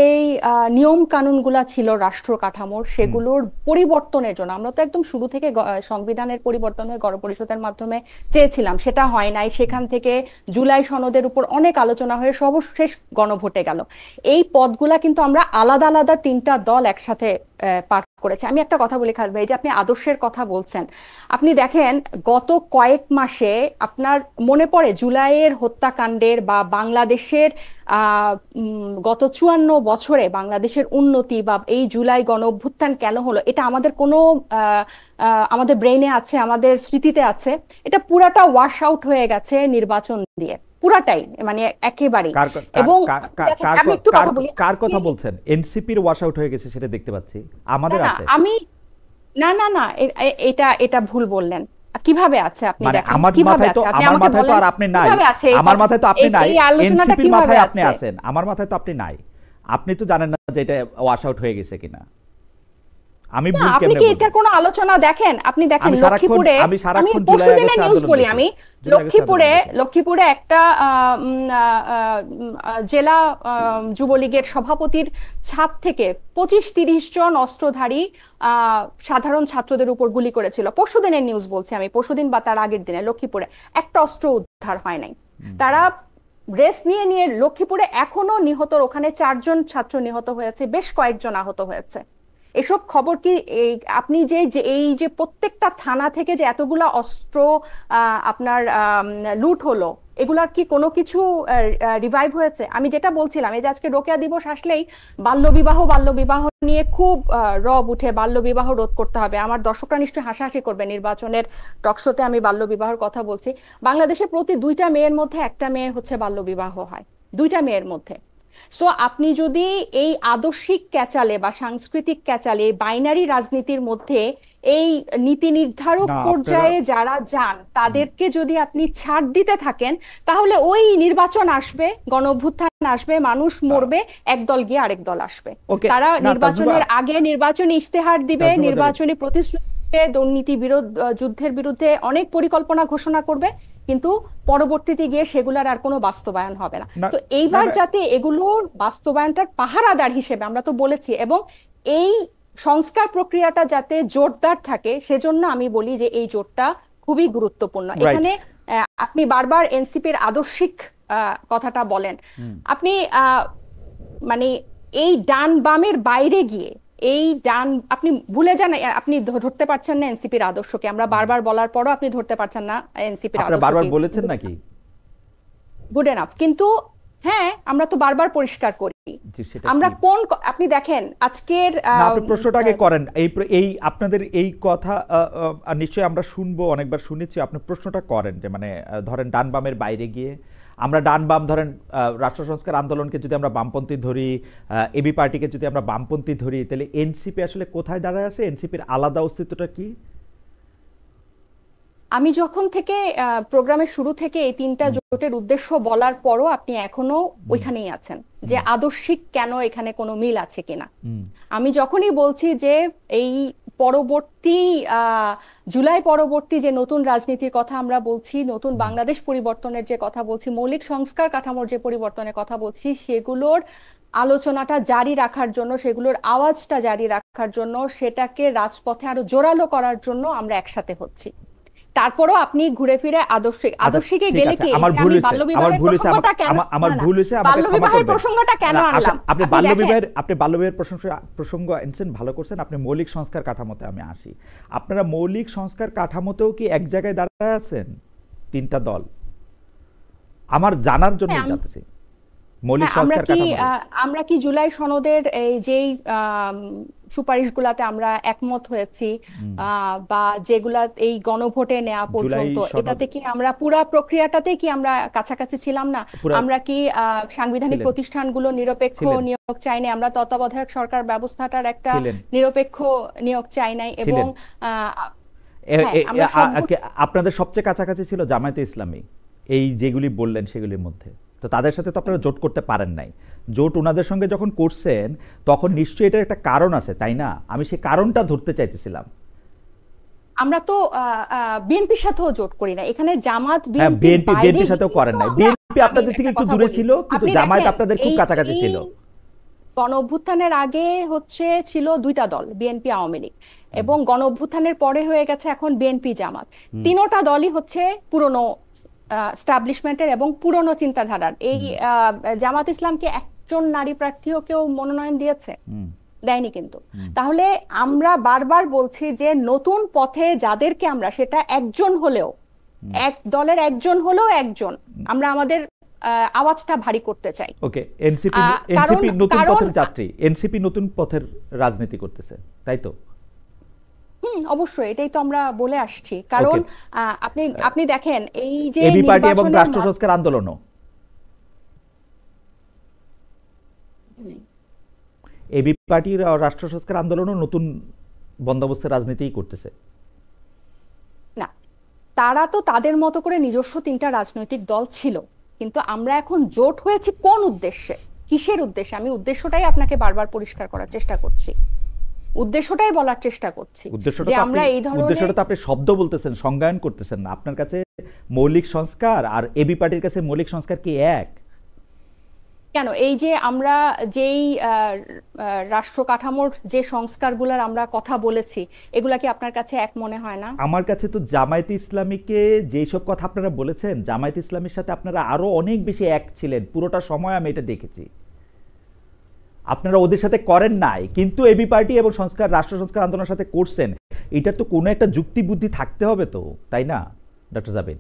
B: নিয়ম কানুনগুলা ছিল রাষ্ট্র কাঠামোর, সেগুলোর পরিবর্তনের জন্য আমরা তো একদম শুরু থেকে সংবিধানের পরিবর্তন হয়ে গণপরিষদের মাধ্যমে চেয়েছিলাম, সেটা হয় নাই। সেখান থেকে জুলাই সনদের উপর অনেক আলোচনা হয়ে সর্বশেষ গণভোটে গেল। এই পদগুলা কিন্তু আমরা আলাদা আলাদা তিনটা দল একসাথে পার করেছে। আমি একটা কথা বলি খালেদ ভাই, যে আপনি আদর্শের কথা বলছেন, আপনি দেখেন গত কয়েক মাসে আপনার মনে পড়ে জুলাইয়ের হত্যাকাণ্ডের বা বাংলাদেশের গত 54 বছরে বাংলাদেশের উন্নতি বা এই জুলাই গণ অভ্যুত্থান কেন হলো, এটা আমাদের কোনো আমাদের ব্রেইনে আছে, আমাদের স্মৃতিতে আছে। এটা পুরাটা ওয়াশ আউট হয়ে গেছে নির্বাচন দিয়ে, পুরাটাই, মানে একেবারে। এবং আমি একটু কথা বলি,
A: কার কথা বলছেন? এনসিপির ওয়াশ আউট হয়ে গেছে সেটা দেখতে পাচ্ছি, আমাদের আছে।
B: আমি না না না, এটা ভুল বললেন। কিভাবে আছে আপনি দেখেন,
A: আমার মাথায় তো আর আপনি নাই, আমার মাথায় তো আপনি নাই, এনসিপির মাথায় আপনি আছেন, আমার মাথায় তো আপনি নাই। আপনি তো জানেন না যে এটা ওয়াশ আউট হয়ে গেছে কিনা। আমি ভুল কেমনে বলবো?
B: আপনি কি এটা কোনো আলোচনা দেখেন? আপনি দেখেন লক্ষ্মীপুরে, আমি পরশুদিনের নিউজ বলি, আমি লক্ষ্মীপুরে একটা জেলা যুবলীগের সভাপতির ছাদ থেকে 25-30 জন অস্ত্রধারী সাধারণ ছাত্রদের উপর গুলি করেছিল। পরশুদিনের নিউজ বলছি আমি, পরশুদিন বা তার আগের দিনে লক্ষ্মীপুরে একটা অস্ত্র উদ্ধার হয় নাই। তারা রেস নিয়ে লক্ষ্মীপুরে এখনো নিহতর, ওখানে 4 জন ছাত্র নিহত হয়েছে, বেশ কয়েকজন আহত হয়েছে। এসব খবর কি আপনি যে এই যে প্রত্যেকটা থানা থেকে যে এতগুলা অস্ত্র আপনার লুট হলো, এগুলার কি কোনো কিছু রিভাইভ হয়েছে? আমি যেটা বলছিলাম, এই যে আজকে রোকেয়া দিবস আসলেই বাল্যবিবাহ নিয়ে খুব রব উঠে, বাল্যবিবাহ রোধ করতে হবে। আমার দর্শকরা নিশ্চয়ই হাসাহাসি করবে, নির্বাচনের টকশোতে আমি বাল্যবিবাহের কথা বলছি। বাংলাদেশে প্রতি 2টা মেয়ের মধ্যে 1টা মেয়ের হচ্ছে বাল্যবিবাহ হয়, 2টা মেয়ের মধ্যে। সো আপনি যদি এই আদর্শিক ক্যাচালে বা সাংস্কৃতিক ক্যাচালে, বাইনারি রাজনীতির মধ্যে এই নীতি নির্ধারক পর্যায়ে যারা যান, তাদেরকে যদি আপনি ছাড় দিতে থাকেন, তাহলে ওই নির্বাচন আসবে, গণ অভ্যুত্থান আসবে, মানুষ মরবে, একদল গিয়ে আরেক দল আসবে। তারা নির্বাচনের আগে নির্বাচনী ইশতেহার দিবে, নির্বাচনী প্রতিশ্রুতি, দুর্নীতি যুদ্ধের বিরুদ্ধে অনেক পরিকল্পনা ঘোষণা করবে, কিন্তু পরবর্তীতে গিয়ে সেগুলোর আর কোনো বাস্তবায়ন হবে না। তো এইবার যাতে এগুলোর বাস্তবায়নটার পাহারাদার হিসেবে, আমরা তো বলেছি, এবং এই সংস্কার প্রক্রিয়াটা যাতে জোরদার থাকে, সেজন্য আমি বলি যে এই জোটটা খুবই গুরুত্বপূর্ণ। এখানে আপনি বারবার এনসিপির আদর্শিক কথাটা বলেন, আপনি মানে এই ডান বামের বাইরে গিয়ে আপনি ভুলে যান, আপনি ধরতে পারছেন না এনসিপির আদর্শকে। আমরা বারবার বলার পরও আপনি ধরতে পারছেন না এনসিপির আদর্শকে।
A: বারবার বলেছেন নাকি?
B: Good enough. কিন্তু হ্যাঁ, আমরা তো বারবার পরিষ্কার করি আমরা কোন, আপনি দেখেন আজকের
A: প্রশ্নটা আগে করেন, এই আপনাদের এই কথা নিশ্চয়ই আমরা শুনবো, অনেকবার শুনেছি। আপনি প্রশ্নটা করেন যে মানে ধরেন ডান বামের বাইরে গিয়ে, আমরা ডান বাম ধরেন রাষ্ট্র সংস্কার আন্দোলনকে যদি আমরা বামপন্থী ধরি, এবি পার্টিকে যদি আমরা বামপন্থী ধরি, তাহলে এনসিপি আসলে কোথায় দাঁড়ায় আছে? এনসিপির আলাদা অস্তিত্বটা কি?
B: আমি যখন থেকে প্রোগ্রামের শুরু থেকে এই 3টা জোটের উদ্দেশ্য বলার পরও আপনি এখনো ওইখানেই আছেন যে আদর্শিক কেন এখানে কোনো মিল আছে কিনা। আমি যখনই বলছি যে এই পরবর্তী জুলাই পরবর্তী যে নতুন রাজনীতির কথা আমরা বলছি, নতুন বাংলাদেশ পরিবর্তনের যে কথা বলছি, মৌলিক সংস্কার কাঠামোর যে পরিবর্তনের কথা বলছি, সেগুলোর আলোচনাটা জারি রাখার জন্য, সেগুলোর আওয়াজটা জারি রাখার জন্য, সেটাকে রাজপথে আরো জোরালো করার জন্য আমরা একসাথে হচ্ছি। তারপরও আপনি ঘুরে ফিরে আদর্শিকে
A: ঠিক
B: গেলে
A: আছে,
B: কি
A: আমার
B: এখানে
A: ভুল
B: আমি
A: হয়েছে, আমার
B: বাল্যবিবাহের
A: ভুল হয়েছে,
B: প্রসঙ্গটা কেন
A: আমার
B: না না
A: ভুল হয়েছে, আমাকে ক্ষমা
B: বাল্যবিবাহের
A: করবেন।
B: প্রসঙ্গটা কেন
A: না,
B: আনলাম?
A: আপনি
B: আপনি দেখেন
A: বাল্যবিবাহের প্রসঙ্গ এনেছেন, ভালো করছেন। আপনি মৌলিক সংস্কার কাঠামোতে আমি আসি। আপনারা মৌলিক সংস্কার কাঠামোতেও কি এক জায়গায় দাঁড়ায় আছেন তিনটা দল? আমার জানার জন্য
B: হ্যাঁ,
A: জানতেছি মৌলিক
B: হ্যাঁ, আমরা
A: সংস্কার
B: কি
A: কাঠামো।
B: আমরা কি জুলাই সনদের এই যেই সুপারিশগুলাতে আমরা একমত হয়েছি, বা যেগুলা এই গণভোটে নেওয়া
A: জুলাই
B: পর্যন্ত,
A: সনদ
B: এটাতে কি আমরা পুরা প্রক্রিয়াটাতে কি আমরা কাছাকাছি ছিলাম না?
A: পুরা
B: আমরা কি সাংবিধানিক
A: ছিলেন
B: প্রতিষ্ঠানগুলো নিরপেক্ষ
A: ছিলেন
B: নিয়োগ চাই নাই? আমরা তত্ত্বাবধায়ক সরকার ব্যবস্থাটার একটা
A: ছিলেন
B: নিরপেক্ষ নিয়োগ চাই নাই? এবং
A: ছিলেন
B: হ্যাঁ, আমরা
A: আপনাদের সবচেয়ে কাছাকাছি ছিল জামায়াতে ইসলামী, এই যেগুলি বললেন সেগুলির মধ্যে। তো তাদের সাথে তো আপনারা জোট করতে পারেন নাই। জোট ওনাদের সঙ্গে যখন করছেন তখন নিশ্চয়ই এটার একটা কারণ আছে, তাই না? আমি সেই কারণটা ধরতে চাইতেছিলাম।
B: আমরা তো বিএনপির সাথেও জোট করি না এখানে। জামাত
A: হ্যাঁ,
B: বিএনপির
A: বিএনপির সাথেও করেন নাই। বিএনপি
B: আমি
A: আপনাদের থেকে
B: একটা
A: একটু
B: কথা
A: দূরে
B: বলি,
A: ছিল, কিন্তু
B: আপনি
A: জামায়াত
B: দেখেন
A: আপনাদের খুব কাছাকাছি
B: এই
A: ছিল।
B: গণ অভ্যুত্থানের আগে ছিল দুইটা দল, বিএনপি আওয়ামী লীগ, এবং গণ অভ্যুত্থানের পরে হয়ে গেছে এখন বিএনপি জামাত। তিনোটা দলই হচ্ছে পুরনো এস্টাবলিশমেন্টের এবং পুরনো চিন্তাধারার। এই জামাত ইসলামকে একজন নারী প্রার্থীও কেউ মনোনয়ন দিয়েছে? দেয়নি কিন্তু। তাহলে আমরা বারবার বলছি যে নতুন পথে যাদেরকে আমরা, সেটা একজন হলেও, এক দলের একজন হলেও একজন, আমরা আমাদের আওয়াজটা ভারী করতে চাই।
A: ওকে, এনসিপি নতুন পথের যাত্রী, এনসিপি নতুন পথের রাজনীতি করতেছে, তাই তো?
B: অবশ্যই, এটাই তো আমরা বলে আসছি। কারণ আপনি দেখেন এই যে
A: এবি পার্টি এবং
B: নির্বাচনের
A: রাষ্ট্র সংস্কার আন্দোলনও, এবি পার্টির রাষ্ট্র সংস্কার আন্দোলনও নতুন বন্দোবস্তের রাজনীতিই করতেছে
B: না, তারা তো তাদের মতো করে নিজস্ব তিনটা রাজনৈতিক দল ছিল, কিন্তু আমরা এখন জোট হয়েছি কোন উদ্দেশ্যে, কিসের উদ্দেশ্যে? আমি উদ্দেশ্যটাই আপনাকে বারবার পরিষ্কার করার চেষ্টা করছি, উদ্দেশ্যটাই বলার চেষ্টা করছি যে আমরা এই ধরনের।
A: উদ্দেশ্যটা তো আপনি শব্দ বলতেছেন, সংজ্ঞায়ন করতেছেন না। আপনার কাছে মৌলিক সংস্কার আর এবি পার্টির কাছে মৌলিক সংস্কার কি এক?
B: কেন? এই যে আমরা যেই রাষ্ট্র কাঠামোর যে সংস্কারগুলোর আমরা কথা বলেছি, এগুলা কি আপনার কাছে এক মনে হয় না?
A: আমার কাছে তো জামায়াতে ইসলামীকে যেই সব কথা আপনারা বলেছেন, জামায়াতে ইসলামীর সাথে আপনারা আরো অনেক বেশি এক ছিলেন। পুরোটা সময় আমি এটা দেখেছি। আপনারা ওদের সাথে করেন নাই, কিন্তু এবি পার্টি এবং রাষ্ট্র সংস্কার আন্দোলনের সাথে করছেন। এটার তো কোনো একটা যুক্তি বুদ্ধি থাকতে হবে তো, তাই না ডক্টর জাবিন?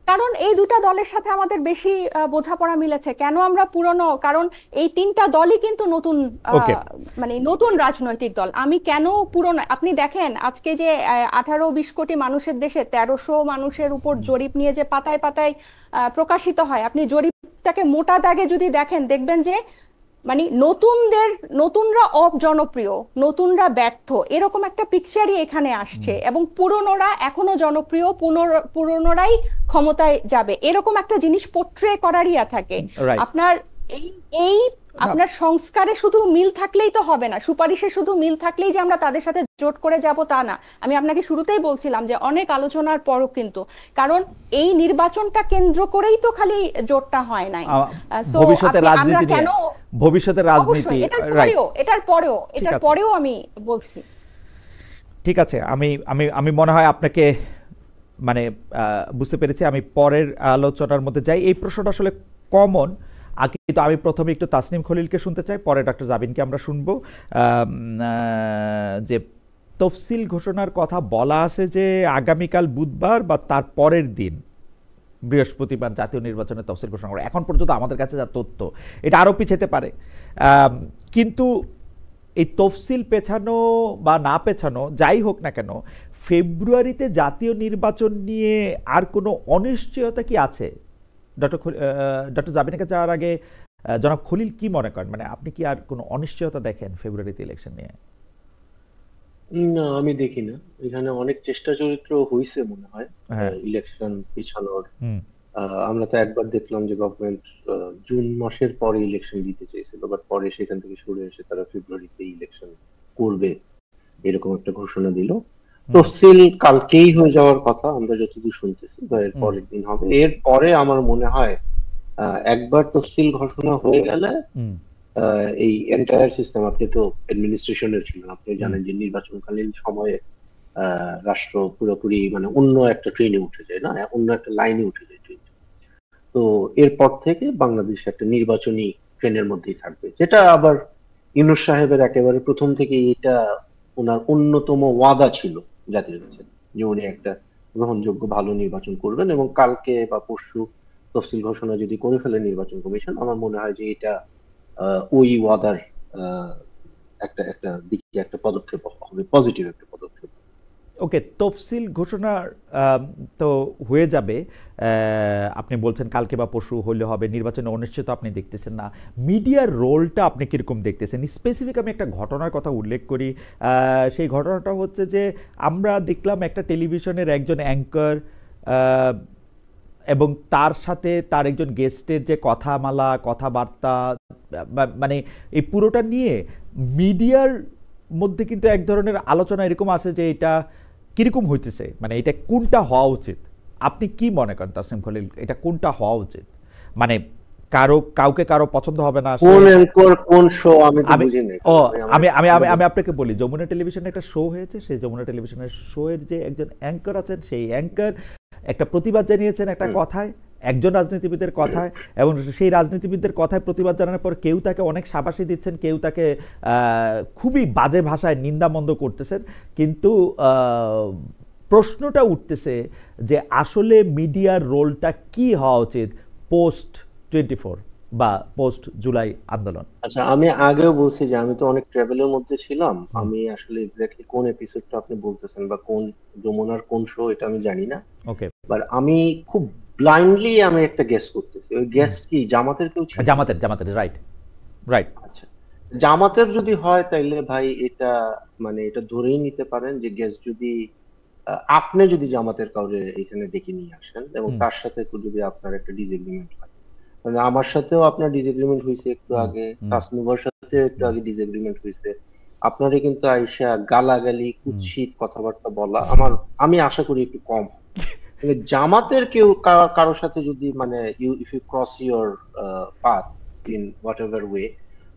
B: কারণ এই দুটা দলের সাথে আমাদের বেশি বোঝাপড়া মিলেছে। কেন আমরা পুরনো? কারণ এই তিনটা দলই কিন্তু নতুন, মানে নতুন রাজনৈতিক দল। আমি কেন পুরনো? আপনি দেখেন আজকে যে 18-20 কোটি মানুষের দেশে 1300 মানুষের উপর জরিপ নিয়ে যে পাতায় পাতায় প্রকাশিত হয়, আপনি জরিপটাকে মোটা দাগে যদি দেখেন, দেখবেন যে মানে নতুনরা অজনপ্রিয়, নতুনরা ব্যর্থ, এরকম একটা পিকচারই এখানে আসছে, এবং পুরনোরা এখনো জনপ্রিয়, পুরনোরাই ক্ষমতায় যাবে, এরকম একটা জিনিস পোট্রে করারই থাকে। আপনার এই আপনার সংস্কারে শুধু মিল থাকলেই তো হবে না, সুপারিশে শুধু মিল থাকলেই যে আমরা তাদের সাথে জোট করে যাব তা না। আমি আপনাকে শুরুতেই বলছিলাম যে অনেক আলোচনার পরও কিন্তু, কারণ এই নির্বাচনটা কেন্দ্র করেই তো খালি জোটটা হয় নাই।
A: ভবিষ্যতের রাজনীতি
B: এটার পরেও আমি বলছি।
A: ঠিক আছে, আমি মনে হয় আপনাকে মানে বুঝতে পেরেছি। আমি পরের আলোচনার মধ্যে যাই। এই প্রশ্নটা আসলে কমন, কিন্তু আমি প্রথমে একটু তাসনিম খলিলকে শুনতে চাই, পরে ডক্টর জাবিনকে আমরা শুনবো। যে তফসিল ঘোষণার কথা বলা আছে যে আগামীকাল বুধবার বা তার পরের দিন বৃহস্পতিবার জাতীয় নির্বাচনের তফসিল ঘোষণা করে। এখন পর্যন্ত আমাদের কাছে যা তথ্য, এটা আরও পিছাতে পারে, কিন্তু এই তফসিল পেছানো বা না পেছানো যাই হোক না কেন, ফেব্রুয়ারিতে জাতীয় নির্বাচন নিয়ে আর কোনো অনিশ্চয়তা কি আছে? ডক্টর জাবিনের কাছে যাওয়ার আগে জনাব খলিল কি মনে করেন, মানে আপনি কি আর কোনো অনিশ্চয়তা দেখেন ফেব্রুয়ারিতে ইলেকশন নিয়ে?
C: না, আমি দেখি না। এখানে অনেক চেষ্টা চরিত্র হয়েছে মনে হয় ইলেকশন পিছানোর। আমরা তো একবার দেখলাম যে গভর্নমেন্ট জুন মাসের পরে ইলেকশন দিতে চেয়েছিল, বাট পরে সেখান থেকে সরে এসে তারা ফেব্রুয়ারিতে ইলেকশন করবে এরকম একটা ঘোষণা দিল। তফসিল কালকেই হয়ে যাওয়ার কথা আমরা যতদূর শুনতেছি, বা এর পরের দিন হবে। এরপরে আমার মনে হয় একবার তফসিল ঘোষণা হয়ে গেলে এই এন্টায়ার সিস্টেম, আপনি তো অ্যাডমিনিস্ট্রেশনের ছিলেন, আপনি জানেন যে নির্বাচনকালীন সময়ে রাষ্ট্র পুরোপুরি মানে অন্য একটা ট্রেনে উঠে যায়, না অন্য একটা লাইনে উঠে যায় ট্রেন। তো এরপর থেকে বাংলাদেশ একটা নির্বাচনী ট্রেনের মধ্যেই থাকবে, যেটা আবার ইউনূস সাহেবের একেবারে প্রথম থেকে এটা ওনার অন্যতম ওয়াদা ছিল জাতির কাছে, যে উনি একটা গ্রহণযোগ্য ভালো নির্বাচন করবেন। এবং কালকে বা পরশু তফসিল ঘোষণা যদি করে ফেলে নির্বাচন কমিশন, আমার মনে হয় যে এটা ওই ওয়াদার আহ, একটা একটা দিকে একটা পদক্ষেপ হবে, পজিটিভ একটা পদক্ষেপ।
A: ওকে, তফসিল ঘোষণা তো হয়ে যাবে। আপনি বলছেন কালকে বা পরশু হলে হবে, নির্বাচনে অনিশ্চিত আপনি দেখতেছেন না। মিডিয়ার রোলটা আপনি কীরকম দেখতেছেন? স্পেসিফিক আমি একটা ঘটনার কথা উল্লেখ করি। সেই ঘটনাটা হচ্ছে যে আমরা দেখলাম একটা টেলিভিশনের একজন অ্যাঙ্কার এবং তার সাথে তার একজন গেস্টের যে কথামালা, কথাবার্তা, মানে এই পুরোটা নিয়ে মিডিয়ার মধ্যে কিন্তু এক ধরনের আলোচনা এরকম আছে যে এটা কিরকম হইতেছে, মানে এটা কোনটা হওয়া উচিত? আপনি কি মনে করেন তাসনিম খলিল, এটা কোনটা হওয়া উচিত? মানে কাউকে কারো পছন্দ হবে না।
C: কোন অ্যাঙ্কর কোন শো আমি তো বুঝি না।
A: আমি আপনাকে বলি, যমুনা টেলিভিশনে একটা শো হয়েছে, সেই যমুনা টেলিভিশনের শো এর যে একজন অ্যাঙ্কর আছেন, সেই অ্যাঙ্কর একটা প্রতিবাদ জানিয়েছেন একটা কথায়, একজন রাজনীতিবিদের কথায়, এবং সেই রাজনীতিবিদদের কথায় প্রতিবাদ জানানোর পর কেউ তাকে অনেক শাবাশি দিচ্ছেন, কেউ তাকে খুবই বাজে ভাষায় নিন্দামন্দ করতেছেন। কিন্তু প্রশ্নটা উঠতেছে যে আসলে মিডিয়ার রোলটা কি হওয়া উচিত পোস্ট 24 বা পোস্ট জুলাই আন্দোলন?
C: আচ্ছা, আমি আগেও বলছি যে আমি তো অনেক ট্রাভেলের মধ্যে ছিলাম, আমি আসলে এক্স্যাক্টলি কোন এপিসোডটা আপনি বলতেছেন বা কোন যমুনার কোন শো এটা আমি জানি না।
A: ওকে,
C: বাট আমি খুব ব্লাইন্ডলি আমি একটা গেস করতেছি, ওই গেস কি জামাতের কেউ ছিল?
A: জামাতের, রাইট রাইট।
C: আচ্ছা, জামাতের যদি হয় তাইলে ভাই এটা মানে এটা ধরেই নিতে পারেন যে গেস যদি আপনি যদি জামাতের কাউরে এখানে ডেকে নিয়ে আসেন এবং তার সাথে যদি আপনার একটা ডিসএগ্রিমেন্ট হয়, মানে আমার সাথেও আপনার ডিসএগ্রিমেন্ট হয়েছে একটু আগে, তাসনুভার সাথে একটু আগে ডিসএগ্রিমেন্ট হয়েছে, আপনারে কিন্তু আইসা গালাগালি কুৎসিত কথাবার্তা বলা আমি আশা করি একটু কম। মানে জামাতের কেউ কারোর সাথে যদি মানে if you cross your path in whatever way,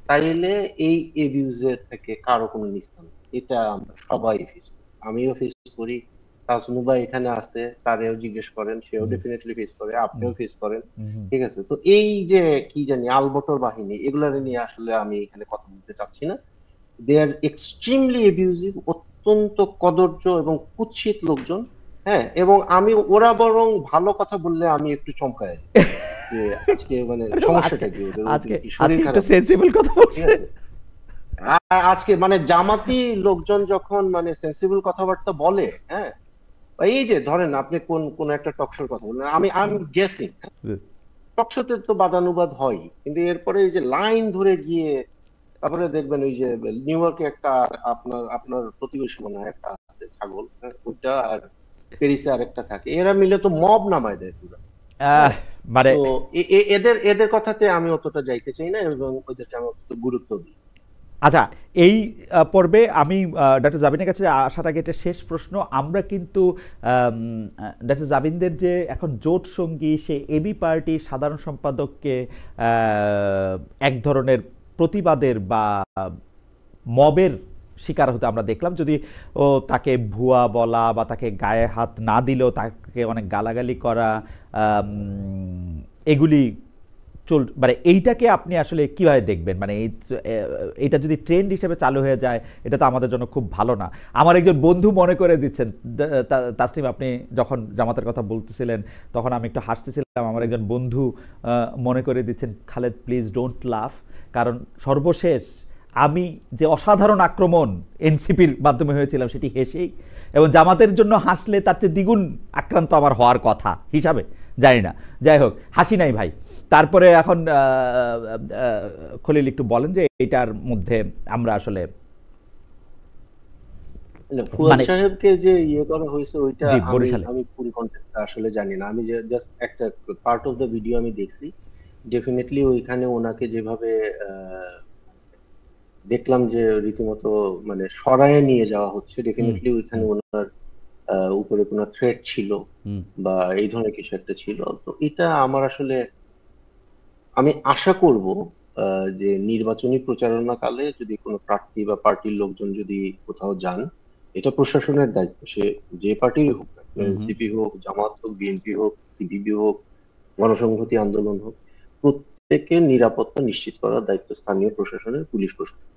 C: তাইলে এই এবিউজের থেকে কারো কোনো নিস্তার নেই। এটা আমরা সবাই ফেস করি, আমিও ফেস করি, তাজনুবা এখানে আছে তারেও জিজ্ঞেস করেন, সেও ডেফিনেটলি ফেস করে, আপনিও ফেস করেন। ঠিক আছে, তো এই যে কি জানি আলবটর বাহিনী, এগুলা নিয়ে আসলে আমি এখানে কথা বলতে চাচ্ছি না। দে আর এক্সট্রিমলি এবিউজিভ, অত্যন্ত কদর্য এবং কুৎসিত লোকজন। হ্যাঁ, এবং ওরা বরং ভালো কথা বললে আমি একটু চমকায় যাই যে আজকে মানে সমস্যাটা কি, ওদের
A: আজকে
C: কি শরীর
A: একটু
C: খারাপ?
A: সেন্সিবল কথা বলছে।
C: ঠিক আছে, আর আজকে মানে জামাতি লোকজন যখন মানে সেন্সিবল কথাবার্তা বলে, হ্যাঁ, এই যে ধরেন আপনি কোন একটা টকশোর কথা বললেন, আমি গেসিং টকশোতে তো বাদানুবাদ হয়, কিন্তু এরপরে এই যে লাইন ধরে গিয়ে তারপরে দেখবেন ওই যে নিউ ইয়র্কে একটা আপনার আপনার প্রতিবেশী মনে হয় একটা আছে ছাগল, হ্যাঁ, ওইটা, আর প্যারিসে আরেকটা থাকে, এরা মিলে তো মব নামায় দেয় পুরো।
A: মানে
C: তো এদের কথাতে আমি অতটা যাইতে চাই না এবং ওদেরকে আমি অত গুরুত্ব দিই।
A: আচ্ছা, এই পর্বে আমি ডক্টর জাবিনের কাছে আসার আগে একটা শেষ প্রশ্ন। আমরা কিন্তু ডক্টর জাবিনদের যে এখন জোট সঙ্গী, সে এবি পার্টির সাধারণ সম্পাদককে এক ধরনের প্রতিবাদের বা মবের শিকার হতে আমরা দেখলাম। যদি ও তাকে ভুয়া বলা বা তাকে গায়ে হাত না দিলেও তাকে অনেক গালাগালি করা, এগুলি মানে এইটাকে আপনি আসলে কিভাবে দেখবেন? মানে এইটা যদি ট্রেন্ড হিসেবে চালু হয়ে যায়, এটা তো আমাদের জন্য খুব ভালো না। আমার একজন বন্ধু মনে করে দিচ্ছেন, তাসনিম আপনি যখন জামাতের কথা বলতেছিলেন তখন আমি একটু হাসতেছিলাম, আমার একজন বন্ধু মনে করে দিচ্ছেন, খালেদ প্লিজ ডোন্ট লাফ, কারণ সর্বশেষ আমি যে অসাধারণ আক্রমণ এনসিপির মাধ্যমে হয়েছিলাম সেটি হেসেই, এবং জামাতের জন্য হাসলে তার চেয়ে দ্বিগুণ আক্রান্ত আমার হওয়ার কথা হিসাবে, জানি না, যাই হোক হাসি নাই ভাই। তারপরে এখন খলিল একটু বলেন যে এটার মধ্যে আমরা আসলে
C: ফুয়াদ সাহেবকে যে ইয়ে করা হয়েছে ওইটা আমি ফুল কন্টেক্সট আসলে জানি না, আমি জাস্ট একটা পার্ট অফ দ্য ভিডিও আমি দেখছি। ডেফিনেটলি ওইখানে ওনাকে যেভাবে দেখলাম যে রীতিমতো মানে সরায়ে নিয়ে যাওয়া হচ্ছে। ডেফিনেটলি ওইখানে ওনার উপরে কোনো থ্রেট ছিল বা এই ধরনের কিছু একটা ছিল। তো এটা আমার আসলে আমি আশা করব যে নির্বাচনী প্রচারণাকালে যদি কোনো প্রার্থী বা পার্টির লোকজন যদি কোথাও যান, এটা প্রশাসনের দায়িত্ব, সে যে পার্টিরই হোক, এনসিপি হোক, জামাত হোক, বিএনপি হোক, সিপিবি হোক, গণসংহতি আন্দোলন হোক, প্রত্যেকের নিরাপত্তা নিশ্চিত করার দায়িত্ব স্থানীয় প্রশাসনের, পুলিশ প্রশাসন।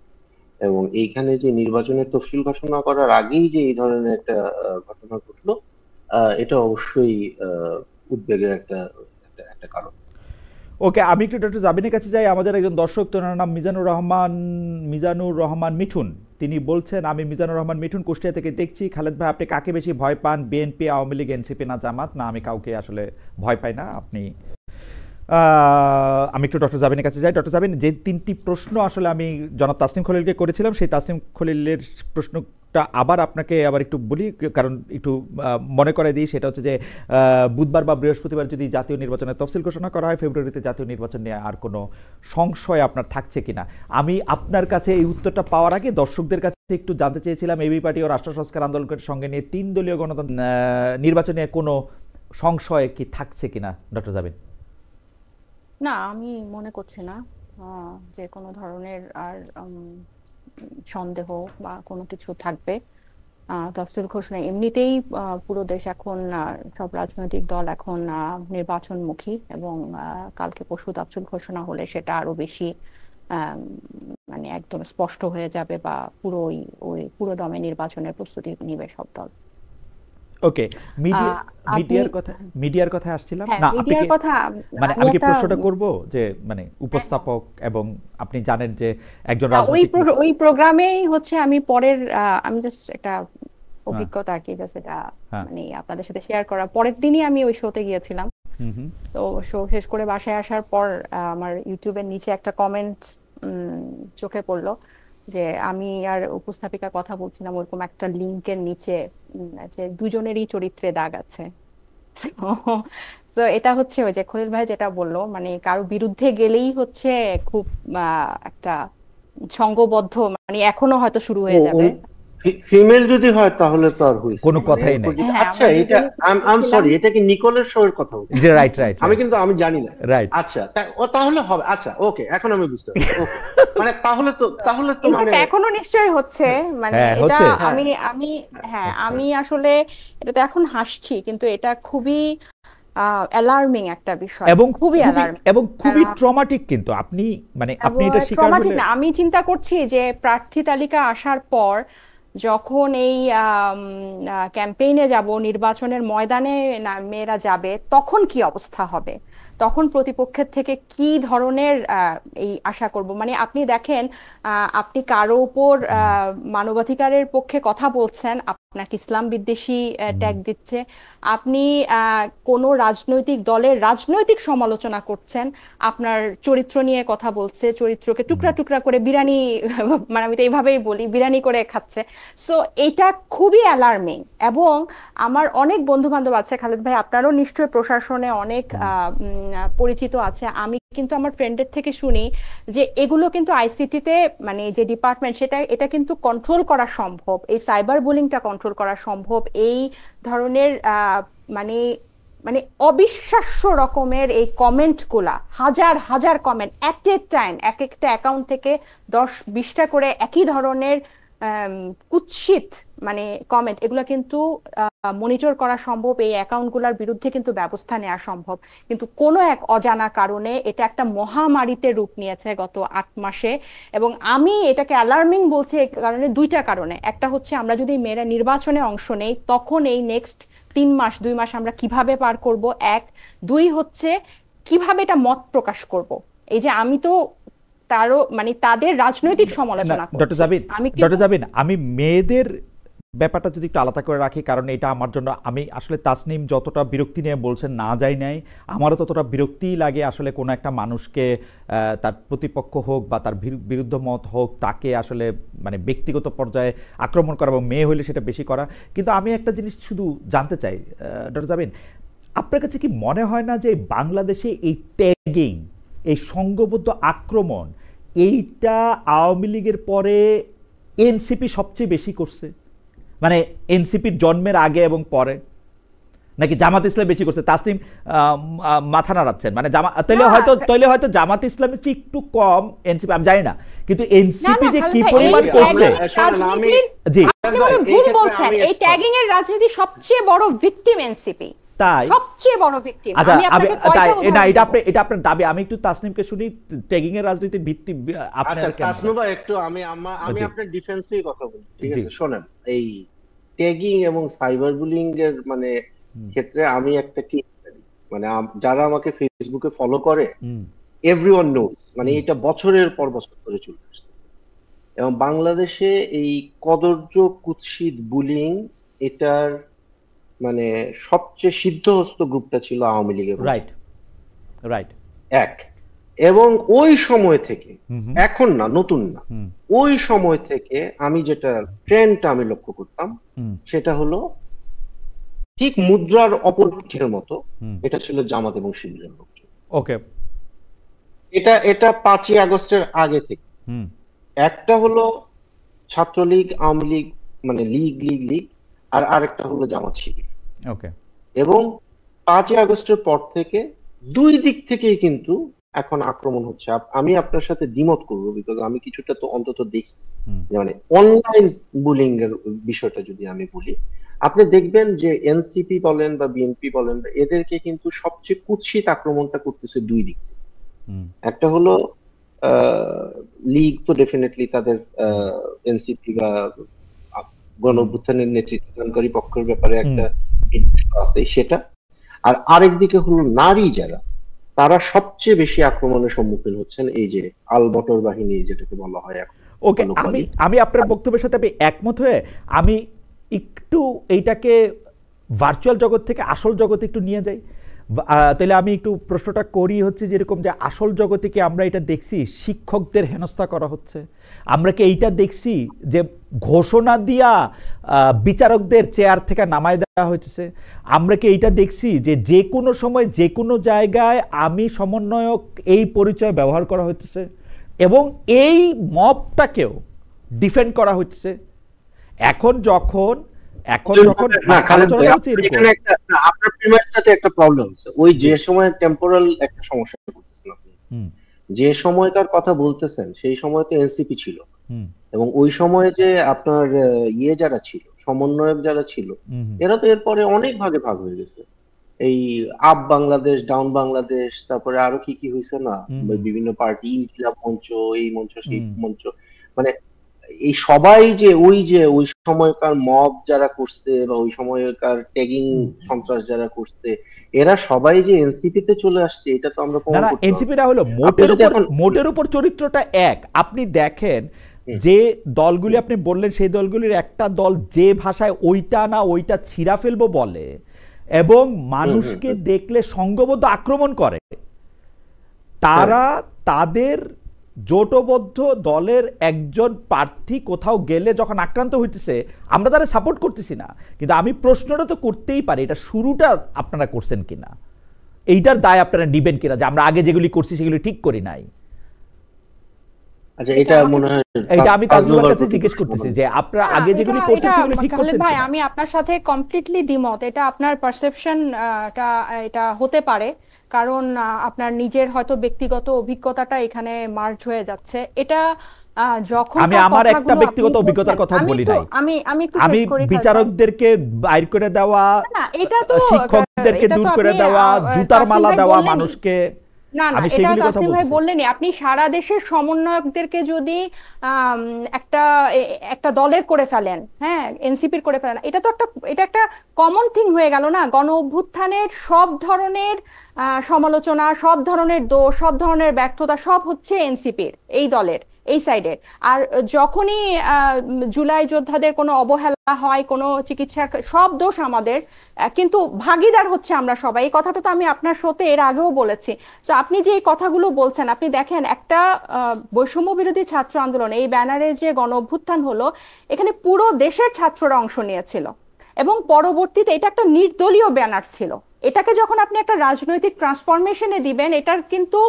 C: এবং এইখানে যে নির্বাচনের তফসিল ঘোষণা করার আগেই যে এই ধরনের একটা ঘটনা ঘটলো, এটা অবশ্যই উদ্বেগের একটা একটা একটা কারণ।
A: ওকে, আমি একটু ডক্টর জাবিনের কাছে যাই। আমাদের একজন দর্শক, তার নাম মিজানুর রহমান মিঠুন। তিনি বলছেন, আমি মিজানুর রহমান মিঠুন কুষ্টিয়া থেকে দেখছি। খালেদ ভাই, আপনি কাকে বেশি ভয় পান, বিএনপি, আওয়ামী লীগ, এনসিপি না জামাত? না, আমি কাউকে আসলে ভয় পাই না। আমি একটু ডক্টর জাবিনের কাছে যাই। ডক্টর জাবিন, যে 3টি প্রশ্ন আসলে আমি জনাব তাসনিম খলিলকে করেছিলাম, সেই তাসনিম খলিলের প্রশ্নটা আবার আপনাকে একটু বলি, কারণ একটু মনে করে দিই। সেটা হচ্ছে যে বুধবার বা বৃহস্পতিবার যদি জাতীয় নির্বাচনের তফসিল ঘোষণা করা হয়, ফেব্রুয়ারিতে জাতীয় নির্বাচন নিয়ে আর কোনো সংশয় আপনার থাকছে কিনা। আমি আপনার কাছে এই উত্তরটা পাওয়ার আগে দর্শকদের কাছে একটু জানতে চেয়েছিলাম, এবি পার্টি ও রাষ্ট্র সংস্কার আন্দোলনের সঙ্গে নিয়ে 3 দলীয় গণতন্ত্র নির্বাচনে কোনো সংশয় কি থাকছে কিনা ডক্টর জাবিন?
B: না, আমি মনে করছি না যে কোনো ধরনের আর সন্দেহ বা কোনো কিছু থাকবে। তফসিল ঘোষণা এমনিতেই পুরো দেশ এখন সব রাজনৈতিক দল এখন নির্বাচনমুখী, এবং কালকে পরশু তফসিল ঘোষণা হলে সেটা আরো বেশি আম, মানে একদম স্পষ্ট হয়ে যাবে, বা ওই পুরো দমে নির্বাচনের প্রস্তুতি নিবে সব দল।
A: ওকে,
B: আপনি
A: মিডিয়ার কথা আসছিলাম
B: হ্যাঁ,
A: না। আপনি
B: মিডিয়ার
A: কি
B: কথা
A: মানে
B: আমি
A: আমি কি
B: একটা
A: প্রশ্নটা করব যে মানে উপস্থাপক, এবং আপনি জানেন যে একজন
B: না,
A: রাজনৈতিক
B: ওই প্রোগ্রামেই হচ্ছে আমি পরের আমি জাস্ট একটা
A: হ্যাঁ,
B: অভিজ্ঞতা আর কি, জাস্ট এটা
A: হ্যাঁ,
B: মানে আপনাদের সাথে শেয়ার করা। পরের দিনই আমি ওই শোতে গিয়েছিলাম।
A: হুম, হুম,
B: তো শো শেষ করে বাসায় আসার পর আমার ইউটিউবের নিচে একটা কমেন্ট চোখে পড়লো, যে আমি আর উপস্থাপিকা কথা বলছিলাম ওরকম একটা লিংকের নিচে, যে দুজনেরই চরিত্রে দাগ আছে। তো এটা হচ্ছে ওই যে খলিল ভাই যেটা বললো, মানে কারো বিরুদ্ধে গেলেই হচ্ছে খুব একটা সংঘবদ্ধ, মানে এখনো হয়তো শুরু
C: ও
B: হয়ে যাবে।
C: ফিমেল যদি হয় তাহলে তো আর হয়েছে,
A: কোনো
C: মানে
A: কথাই
C: এরপর
A: নেই।
C: যদি
B: হ্যাঁ,
C: আচ্ছা
B: আমরা
C: এটা
B: দুজনেই
C: আম
B: ছিলাম।
C: সরি, এটা কি নিকোলের শো এর কথা হচ্ছে?
A: যে রাইট, রাইট,
C: আমি
A: রাইট,
C: কিন্তু আমি জানি না।
A: রাইট।
C: আচ্ছা তাহলে হবে। আচ্ছা ওকে, এখন আমি বুঝতে পারছি। ওকে, মানে তাহলে তো মানে
B: ইনফ্যাক্ট এখনো নিশ্চয়ই হচ্ছে, মানে
A: হ্যাঁ,
B: এটা
A: হচ্ছে।
C: হ্যাঁ
B: আমি হ্যাঁ, আমি আসলে এটাতে এখন হাসছি, কিন্তু এটা খুবই অ্যালার্মিং একটা বিষয়,
A: এবং
B: খুবই অ্যালার্মিং।
A: খুবই ট্রমাটিক, কিন্তু আপনি মানে আপনি
B: এবং
A: এটা শিকার
B: ট্রমাটিক
A: হলে
B: না, আমি চিন্তা করছি যে প্রার্থী তালিকা আসার পর যখন এই ক্যাম্পেইনে যাব, নির্বাচনের ময়দানে মেয়েরা যাবে, তখন কি অবস্থা হবে, তখন প্রতিপক্ষের থেকে কি ধরনের এই আশা করব। মানে আপনি দেখেন, আপনি কারো উপর মানবাধিকারের পক্ষে কথা বলছেন, আপনাকে ইসলাম বিদ্বেষী ট্যাগ দিচ্ছে, আপনি কোনো রাজনৈতিক দলের রাজনৈতিক সমালোচনা করছেন, আপনার চরিত্র নিয়ে কথা বলছে, চরিত্রকে টুকরা টুকরা করে বিরানি মানে আমি তো এইভাবেই বলি, বিরানি করে খাচ্ছে। সো এটা খুবই অ্যালার্মিং। এবং আমার অনেক বন্ধু বান্ধব আছে, খালেদ ভাই আপনারও নিশ্চয়ই প্রশাসনে অনেক পরিচিত আছে, আমি কিন্তু আমার ফ্রেন্ডের থেকে শুনি যে এগুলো কিন্তু আইসিটিতে, মানে যে ডিপার্টমেন্ট, এটা কিন্তু কন্ট্রোল করা সম্ভব, এই সাইবার বুলিংটা কন্ট্রোল করা সম্ভব, এই ধরনের মানে মানে অবিশ্বাস্য রকমের এই কমেন্ট গুলা, হাজার হাজার কমেন্ট এট এ টাইম, এক একটা অ্যাকাউন্ট থেকে 10-20টা করে একই ধরনের কুৎসিত মানে কমেন্ট, এগুলা কিন্তু মনিটর করা সম্ভব, এই অ্যাকাউন্টগুলোর বিরুদ্ধে কিন্তু ব্যবস্থা নেওয়া সম্ভব। কিন্তু কোনো এক অজানা কারণে এটা একটা মহামারীতে রূপ নিয়েছে গত 8 মাসে। এবং আমি এটাকে অ্যালার্মিং বলছি এই কারণে, 2টা কারণে। একটা হচ্ছে আমরা যদি মেয়েরা নির্বাচনে অংশ নেই, তখন এই নেক্সট 3 মাস 2 মাস আমরা কিভাবে পার করব, 1। 2 হচ্ছে কিভাবে এটা মত প্রকাশ করব। এই যে আমি তো তারও মানে তাদের রাজনৈতিক সমালোচনা
A: ডক্টর
B: করছি,
A: জাবিন, আমি মেয়েদের ব্যাপারটা যদি একটু আলাদা করে রাখি, কারণ এটা আমার জন্য, আমি আসলে তাসনিম যতটা বিরক্তি নিয়ে বলছেন না যাই নাই, আমারও ততটা বিরক্তিই লাগে আসলে কোনো একটা মানুষকে তার প্রতিপক্ষ হোক বা তার বিরুদ্ধ মত হোক, তাকে আসলে মানে ব্যক্তিগত পর্যায়ে আক্রমণ করা, এবং মেয়ে হলে সেটা বেশি করা। কিন্তু আমি একটা জিনিস শুধু জানতে চাই ডক্টর জাবিন, আপনার কাছে কি মনে হয় না যে বাংলাদেশে এই ট্যাগিং, এই সংঘবদ্ধ আক্রমণ, এইটা আওয়ামী লীগের পরে এনসিপি সবচেয়ে বেশি করছে, মানে এনসিপির জন্মের আগে এবং পরে, নাকি জামাত ইসলাম বেশি করছে? তাসনিম মাথা নাড়াচ্ছেন, মানে তাইলে হয়তো জামাত ইসলামের চেয়ে একটু কম এনসিপি, আমি জানি না, কিন্তু এনসিপি যে কি পরিমাণ করছে।
B: জি, আপনি মনে ভুল বলছেন। এই ট্যাগিং এর রাজনীতি সবচেয়ে বড় ভিকটিম এনসিপি,
A: তাই
B: সবচেয়ে বড় ভিকটিম।
A: আচ্ছা,
B: আমি আপনাকে কয়টা উদাহরণ
A: এটা আপনার দাবি। আমি একটু তাসনিমকে শুনি, ট্যাগিং এর রাজনীতির ভিত্তি
C: আচ্ছা তাসনুবা একটু আমি আপনার ডিফেন্সের কথা বলি, ঠিক আছে? শোনেন, এই ট্যাগিং এবং সাইবার বুলিং এর মানে ক্ষেত্রে আমি একটা কি, মানে যারা আমাকে ফেসবুকে ফলো করে, এভরিওয়ান নোজ, মানে এটা বছরের পর বছর ধরে চলে আসছে। এবং বাংলাদেশে এই কদর্য কুৎসিত বুলিং এটার মানে সবচেয়ে সিদ্ধহস্ত গ্রুপটা ছিল আওয়ামী লীগের।
A: রাইট।
C: এক, এবং ওই সময় থেকে, এখন না, নতুন না, ওই সময় থেকে আমি যেটা ট্রেন্ডটা আমি লক্ষ্য করতাম, সেটা হলো ঠিক মুদ্রার অপর পিঠের মতো এটা ছিল জামাত এবং শিবিরের লোকজন।
A: ওকে,
C: এটা 5ই আগস্টের আগে থেকে। একটা হলো ছাত্রলীগ, আওয়ামী লীগ, মানে লীগ, আর আরেকটা হলো জামাত শিবির।
A: ওকে,
C: এবং 5ই আগস্টের পর থেকে দুই দিক থেকেই কিন্তু এখন আক্রমণ হচ্ছে। আমি আপনার সাথে দ্বিমত করবো, বিকজ আমি কিছুটা তো অন্তত দেখি, মানে অনলাইন বুলিং এর বিষয়টা যদি আমি বলি, আপনি দেখবেন যে এনসিপি বলেন বা বিএনপি বলেন, এদেরকে কিন্তু সবচেয়ে কুৎসিত আক্রমণটা করতেছে দুই দিক থেকে। একটা হলো লীগ, তো ডেফিনেটলি তাদের এনসিপি বা গণ অভ্যুত্থানের নেতৃত্বদানকারী পক্ষের ব্যাপারে একটা বিদ্বেষ আছে, সেটা। আর আরেক দিকে হলো নারী, যারা তারা সবচেয়ে বেশি আক্রমণের সম্মুখীন হচ্ছেন, এই যে আলবটর বাহিনী যেটাকে বলা হয় এখন।
A: ওকে, আমি আপনার বক্তব্যের সাথে একমত হয়ে আমি একটু এইটাকে ভার্চুয়াল জগৎ থেকে আসল জগতে একটু নিয়ে যাই। তাহলে আমি একটু প্রশ্নটা করি, হচ্ছে যেরকম যে আসল জগতে কি আমরা এটা দেখছি শিক্ষকদের হেনস্থা করা হচ্ছে? আমরা কি এইটা দেখছি যে ঘোষণা দিয়া বিচারকদের চেয়ার থেকে নামায় দেওয়া হয়েছে? আমরা কি এইটা দেখছি যে যে কোনো সময় যে কোনো জায়গায় আমি সমন্বয়ক এই পরিচয় ব্যবহার করা হচ্ছে এবং এই মবটাকেও ডিফেন্ড করা হচ্ছে? এখন যখন
C: আপনার প্রিমাইসটাতে একটা প্রবলেম আছে, ওই যে সময় টেম্পোরাল একটা সমস্যা করতেছেন আপনি। যে সময়কার কথা বলতেছেন সেই সময় তো এনসিপি ছিল, এবং ওই সময়ে যে আপনার যারা ছিল, সমন্বয়ক যারা ছিল, এরা তো এরপরে অনেক ভাগে ভাগ হয়ে গেছে। এই আপ বাংলাদেশ, ডাউন বাংলাদেশ, তারপরে আরো কি কি হয়েছে না, বিভিন্ন পার্টি, ইনকিলাব মঞ্চ, এই মঞ্চ, সেই মঞ্চ, মানে এই সবাই যে ওই সময়কার মব যারা করছে বা ওই সময়কার ট্যাগিং সন্ত্রাস যারা করছে, এরা সবাই যে এনসিপি তে চলে আসছে, এটা তো আমরা প্রমাণ করতে পারবো।
A: এনসিপি না হলো মোটের উপর চরিত্রটা এক। আপনি দেখেন যে দলগুলি আপনি বললেন, সেই দলগুলির একটা দল যে ভাষায় ওইটা না ওইটা ছিঁড়া ফেলবো বলে এবং মানুষকে দেখলে সংঘবদ্ধ আক্রমণ করে, তারা তাদের জোটবদ্ধ দলের একজন প্রার্থী কোথাও গেলে যখন আক্রান্ত হইতেছে, আমরা তারা সাপোর্ট করতেছি না, কিন্তু আমি প্রশ্নটা তো করতেই পারি, এটা শুরুটা আপনারা করছেন কিনা, এইটার দায় আপনারা নিবেন কিনা, যে আমরা আগে যেগুলি করছি সেগুলি ঠিক করি নাই।
C: আচ্ছা, এটা মনে হয়
A: এইটা আমি তাজনুলের কাছে জিজ্ঞেস করতেছি যে আপনারা আগে যেগুলি করছেন সেগুলি ঠিক করছেন
B: ভাই।
A: কিনা।
B: আমি আপনার সাথে কমপ্লিটলি দ্বিমত। এটা আপনার পারসেপশন, এটা হতে পারে, কারণ আপনার নিজের হয়তো ব্যক্তিগত অভিজ্ঞতাটা এখানে মার্জ হয়ে যাচ্ছে। এটা যখন
A: আমি আমার একটা ব্যক্তিগত অভিজ্ঞতার কথা বলি নাই, আমি বিচারকদেরকে বাইর করে দেওয়া,
B: এটা তো
A: শিক্ষকদেরকে দূর করে দেওয়া, জুতার মালা দেওয়া মানুষকে,
B: না না, এটা তাসনিম ভাই বললেনই। আপনি সারা দেশের সমন্বয়কদেরকে যদি একটা দলের করে ফেলেন, হ্যাঁ, এনসিপির করে ফেলেন, এটা একটা কমন থিং হয়ে গেল না? গণ অভ্যুত্থানের সব ধরনের সমালোচনা, সব ধরনের দোষ, সব ধরনের ব্যর্থতা সব হচ্ছে এনসিপির, এই দলের, এই সাইডের। আর যখনই জুলাই যোদ্ধাদের কোনো অবহেলা হয়, কোনো চিকিৎসার, সব দোষ আমাদের, কিন্তু ভাগীদার হচ্ছে আমরা সবাই। এই কথাটা তো আমি আপনার শোতে এর আগেও বলেছি। তো আপনি যে এই কথাগুলো বলছেন, আপনি দেখেন একটা বৈষম্য বিরোধী ছাত্র আন্দোলন, এই ব্যানারে যে গণ অভ্যুত্থান হলো, এখানে পুরো দেশের ছাত্ররা অংশ নিয়েছিল এবং পরবর্তীতে এটা একটা নির্দলীয় ব্যানার ছিল। এটাকে যখন আপনি একটা রাজনৈতিক ট্রান্সফরমেশনে দিবেন, এটার কিন্তু